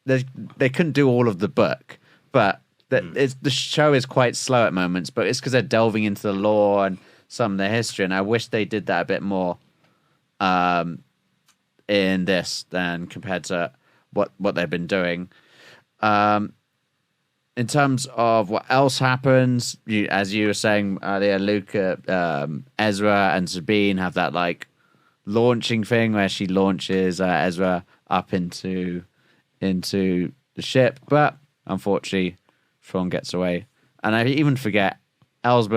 they couldn't do all of the book, but the show is quite slow at moments, but it's because they're delving into the lore and some of the history, and I wish they did that a bit more in this than compared to what they've been doing. In terms of what else happens, as you were saying earlier, Luke, Ezra and Sabine have that like launching thing where she launches Ezra up into the ship, but unfortunately Thrawn gets away. And I even forget,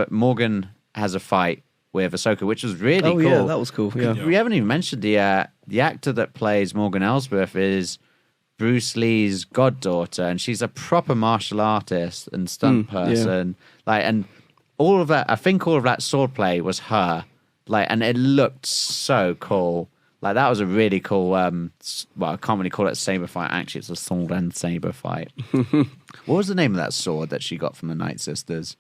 Morgan has a fight with Ahsoka, which was really cool. Yeah, that was cool. Yeah. We haven't even mentioned the actor that plays Morgan Elsbeth is Bruce Lee's goddaughter, and she's a proper martial artist and stunt person. Like, and all of that, I think all of that swordplay was her. Like, and it looked so cool. Like, that was a really cool. Well, I can't really call it a saber fight. Actually, it's a sword and saber fight. What was the name of that sword that she got from the Night Sisters?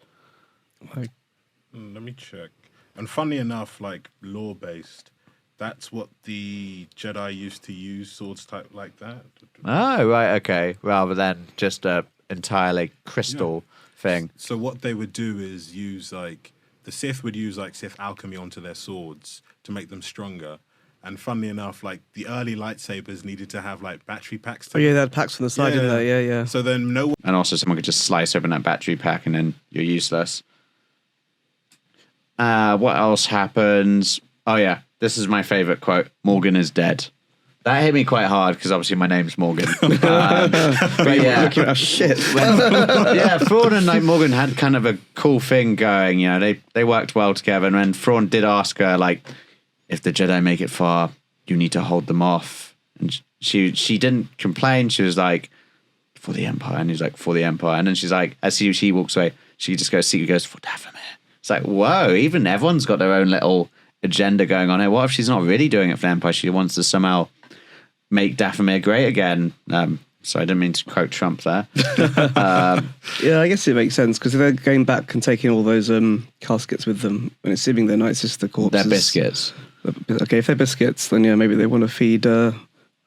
Let me check. And funny enough, like lore-based, that's what the Jedi used to use, swords type like that. Oh, right, okay. Rather than just a entirely crystal thing. So what they would do is use like the Sith would use like Sith alchemy onto their swords to make them stronger. And funnily enough, like the early lightsabers needed to have like battery packs. They had packs on the side, didn't they? Yeah. So then no one... And also someone could just slice open that battery pack and then you're useless. What else happens? Oh yeah, this is my favorite quote. Morgan is dead. That hit me quite hard because obviously my name's Morgan. But yeah, shit. Thrawn and like Morgan had kind of a cool thing going. You know, they worked well together. And when Thrawn did ask her, like, if the Jedi make it far, you need to hold them off. And she didn't complain. She was like, for the Empire. And he's like, for the Empire. And then she's like, as she walks away, she just goes, for Dathomir. It's like, whoa, even everyone's got their own little agenda going on here. What if she's not really doing it for the Empire? She wants to somehow make Dathomir great again. So I didn't mean to quote Trump there. Yeah, I guess it makes sense because if they're going back and taking all those caskets with them and assuming they're Night Sister corpses. They're biscuits. Okay, if they're biscuits, then yeah, maybe they want to feed the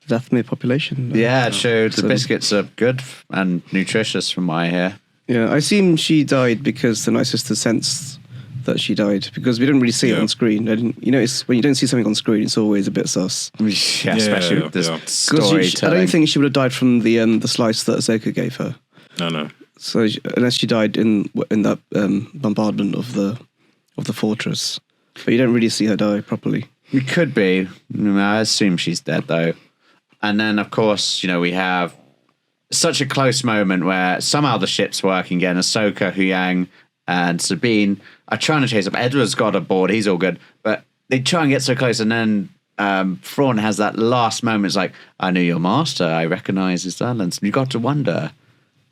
Dathomir population. Yeah, true. The biscuits are good and nutritious from what I hear. Yeah, I assume she died because the Night Sister sensed that she died because we didn't really see it on screen. It's when you don't see something on screen, it's always a bit sus. Yeah, especially with this storytelling. I don't think she would have died from the slice that Ahsoka gave her. No. So unless she died in that bombardment of the fortress, but you don't really see her die properly. It could be. I assume she's dead though. And then, of course, we have such a close moment where somehow the ship's working again. Ahsoka, Huyang, and Sabine are trying to chase up. Ezra's got aboard. He's all good. But they try and get so close. And then Thrawn has that last moment. It's like, I knew your master. I recognize his talents. And you got to wonder.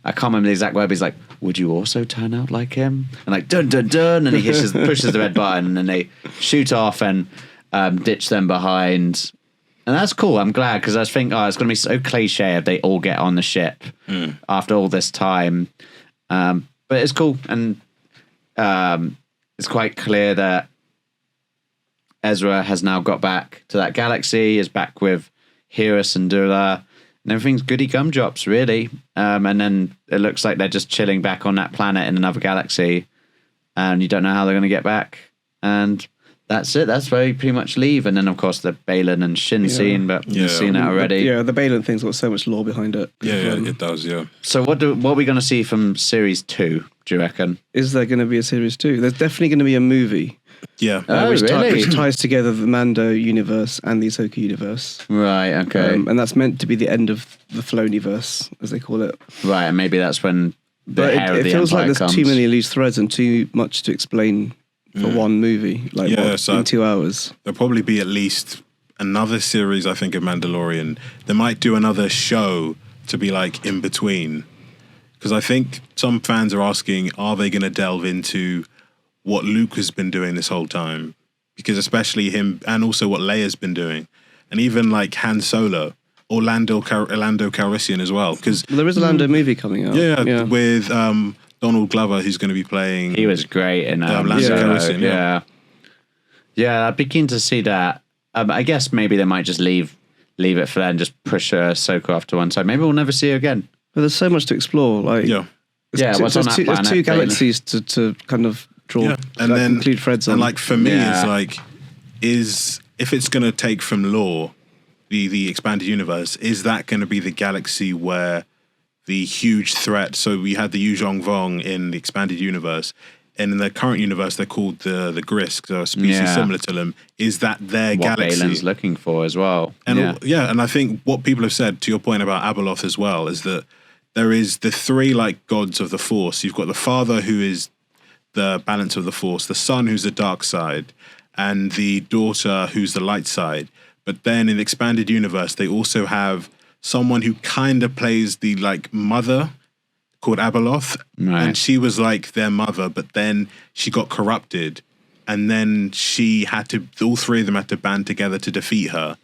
I can't remember the exact word, but he's like, would you also turn out like him? And like, dun, dun, dun. And he pushes the red button. And then they shoot off and ditch them behind. And that's cool. I'm glad, because I was thinking, it's going to be so cliche if they all get on the ship after all this time. But it's cool. And it's quite clear that Ezra has now got back to that galaxy, is back with Hera Syndulla, and everything's goody gumdrops, really. And then it looks like they're just chilling back on that planet in another galaxy, and you don't know how they're going to get back. And that's it. That's where you pretty much leave. And then, of course, the Balin and Shin scene, but we've seen it already. Yeah, the Balin thing's got so much lore behind it. Yeah, it does, yeah. So what are we going to see from Series 2, do you reckon? Is there going to be a Series 2? There's definitely going to be a movie. Yeah. Which ties together the Mando universe and the Ahsoka universe. Right, okay. And that's meant to be the end of the Filoniverse, as they call it. Right, and maybe that's when it feels like there's too many loose threads and too much to explain for one movie, in 2 hours. There'll probably be at least another series, I think, of Mandalorian. They might do another show to be like in between. Because I think some fans are asking, are they going to delve into what Luke has been doing this whole time? Because especially him, and also what Leia's been doing. And even like Han Solo, or Lando Calrissian as well. Because there is a Lando movie coming out. Yeah. With Donald Glover, who's going to be playing. He was great in Lando Calrissian. Yeah, I'd be keen to see that. I guess maybe they might just leave it for that and just push Ahsoka off to one side. Maybe we'll never see her again. But there's so much to explore. What's on that planet? There's two galaxies to kind of draw and then complete threads on. And like for me, it's like, if it's going to take from lore, the expanded universe, is that going to be the galaxy where the huge threat? So we had the Yuzhong Vong in the expanded universe, and in the current universe they're called the Grisk, a species similar to them. Is that their galaxy? What Balin's looking for as well. And and I think what people have said, to your point about Abeloth as well, is that there is the three like gods of the Force. You've got the Father, who is the balance of the Force, the Son, who's the dark side, and the daughter, who's the light side. But then in the expanded universe, they also have someone who kind of plays the like mother, called Abeloth, and she was like their mother, but then she got corrupted, and then all three of them had to band together to defeat her.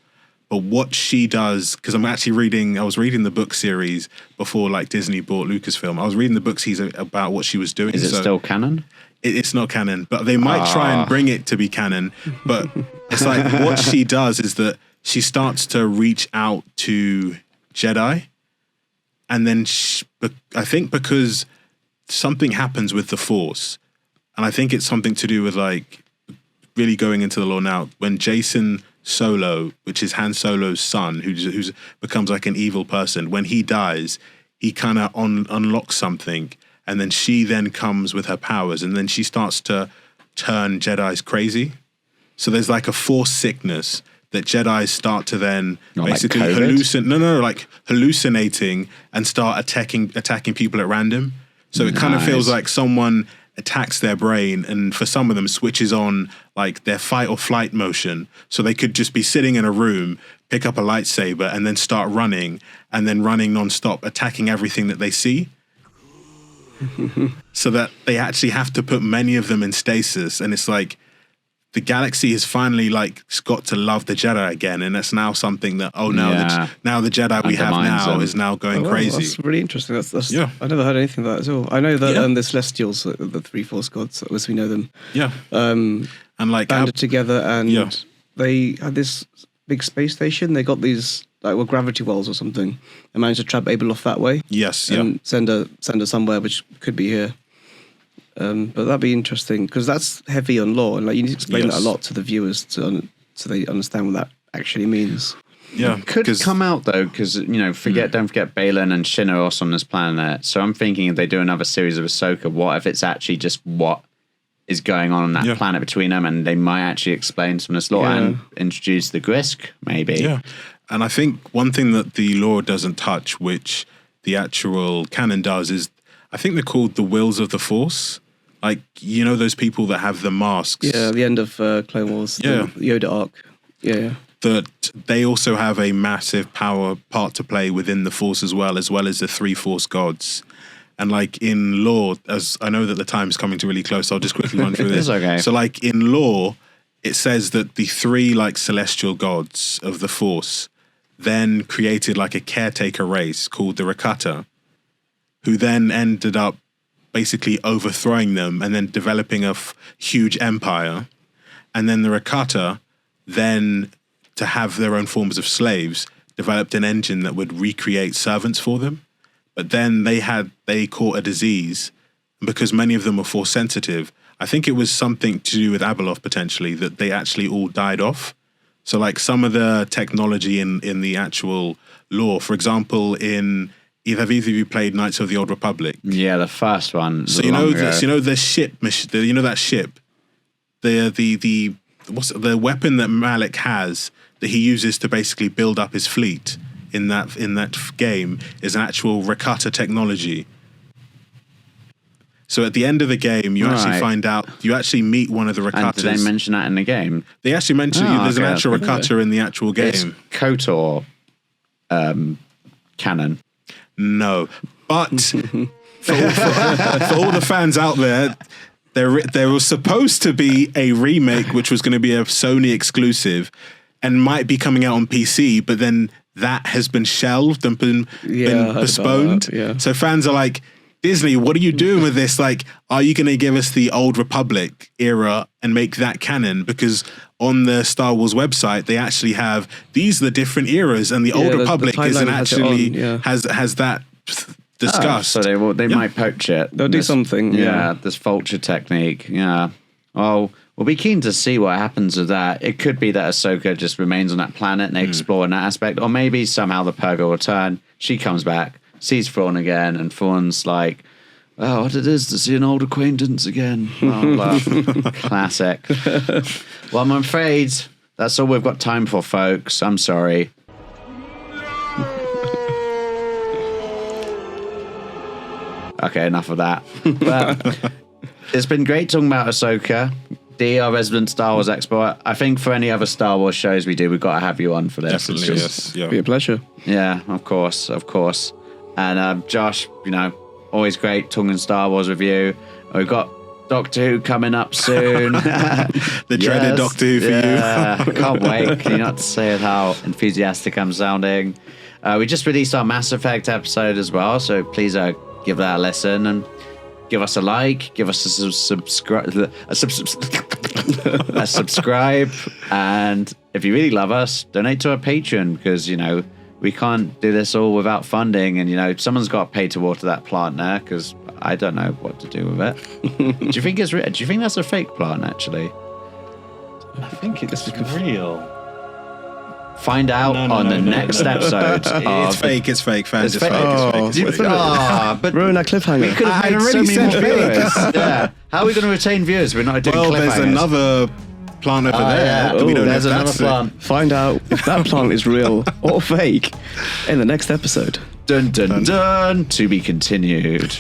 But what she does, because I was reading the book series before like Disney bought Lucasfilm. I was reading the books about what she was doing. Is it still canon? It's not canon, but they might try and bring it to be canon. But it's like what she does is that she starts to reach out to Jedi. And then I think because something happens with the Force, and I think it's something to do with like really going into the lore now, when Jason Solo, which is Han Solo's son, who becomes like an evil person, when he dies, he kind of unlocks something, and then she then comes with her powers, and then she starts to turn Jedi's crazy. So there's like a Force sickness that Jedi start to then basically hallucinating and start attacking people at random. So it kind of feels like someone attacks their brain, and for some of them switches on like their fight or flight motion. So they could just be sitting in a room, pick up a lightsaber, and then start running, and then running nonstop, attacking everything that they see. So that they actually have to put many of them in stasis, and it's like the galaxy has finally like got to love the Jedi again, and that's now something that now the Jedi we have now is now going crazy. That's really interesting. That's I never heard anything of that at all. I know that the Celestials, the three Force gods, as we know them, and like banded together, and they had this big space station. They got these like gravity wells or something, and managed to trap Abeloth that way. And send her somewhere, which could be here. But that'd be interesting, because that's heavy on lore, and like you need to explain that a lot to the viewers so they understand what that actually means. Yeah, could come out though, because don't forget Balin and Shin are also on this planet. So I'm thinking if they do another series of Ahsoka, what if it's actually just what is going on that planet between them, and they might actually explain some of this lore and introduce the Grisk, maybe. Yeah. And I think one thing that the lore doesn't touch, which the actual canon does, is I think they're called the Wills of the Force. Like, you know, those people that have the masks. Yeah, the end of Clone Wars, the Yoda arc. Yeah. That they also have a massive part to play within the Force as well as the 3 Force gods. And like in lore, as I know that the time's coming to really close, so I'll just quickly run through this. It's okay. So like in lore, it says that the 3 like celestial gods of the Force then created like a caretaker race called the Rakata, who then ended up basically overthrowing them and then developing a huge empire. And then the Rakata then, to have their own forms of slaves, developed an engine that would recreate servants for them. But then they caught a disease, and because many of them were Force sensitive, I think it was something to do with Abeloth potentially, that they actually all died off. So like some of the technology in the actual lore, for example, have either of you played Knights of the Old Republic? Yeah, the first one. So the ship, that ship, the weapon that Malik has that he uses to basically build up his fleet in that game is an actual Rakata technology. So at the end of the game, you actually find out, you actually meet one of the Rakatas. And did they mention that in the game? They actually mention there's an actual Rakata in the actual game. It's KOTOR canon. No, but for all the fans out there, there was supposed to be a remake which was going to be a Sony exclusive and might be coming out on PC, but then that has been shelved and been postponed. So fans are like, Disney, what are you doing with this? Like, are you going to give us the Old Republic era and make that canon? Because on the Star Wars website, they actually have, these are the different eras, and the Old Republic isn't actually, has that discussed. So they might poach it. They'll do something. Yeah, this vulture technique. Yeah. Oh, we'll be keen to see what happens with that. It could be that Ahsoka just remains on that planet and they explore in that aspect. Or maybe somehow the Purga will turn. She comes back, sees Thrawn again, and Thrawn's like, oh, what it is to see an old acquaintance again. Oh, classic. Well, I'm afraid that's all we've got time for, folks. I'm sorry. Okay, enough of that. But it's been great talking about Ahsoka. D, our resident Star Wars expert. I think for any other Star Wars shows we do, we've got to have you on for this. Definitely, yes. Be a pleasure. Yeah, of course. And Josh, always great talking Star Wars with you. We've got Doctor Who coming up soon. The dreaded Doctor Who for you. I can't wait. Can you not say how enthusiastic I'm sounding? We just released our Mass Effect episode as well, so please give that a listen and give us a like, give us a subscribe, and if you really love us, donate to our Patreon, because we can't do this all without funding, and someone's got to pay to water that plant there, because I don't know what to do with it. Do you think that's a fake plant? Actually, I think it's real. Find out on the next episode. It's fake. It's fake. Fans, it's fake. But ruin that cliffhanger. We could have made so many more viewers. Yeah. How are we going to retain viewers? We're not doing cliffhangers. There's another plant over there. We don't there's another plant. Find out if that plant is real or fake in the next episode. Dun dun dun. To be continued.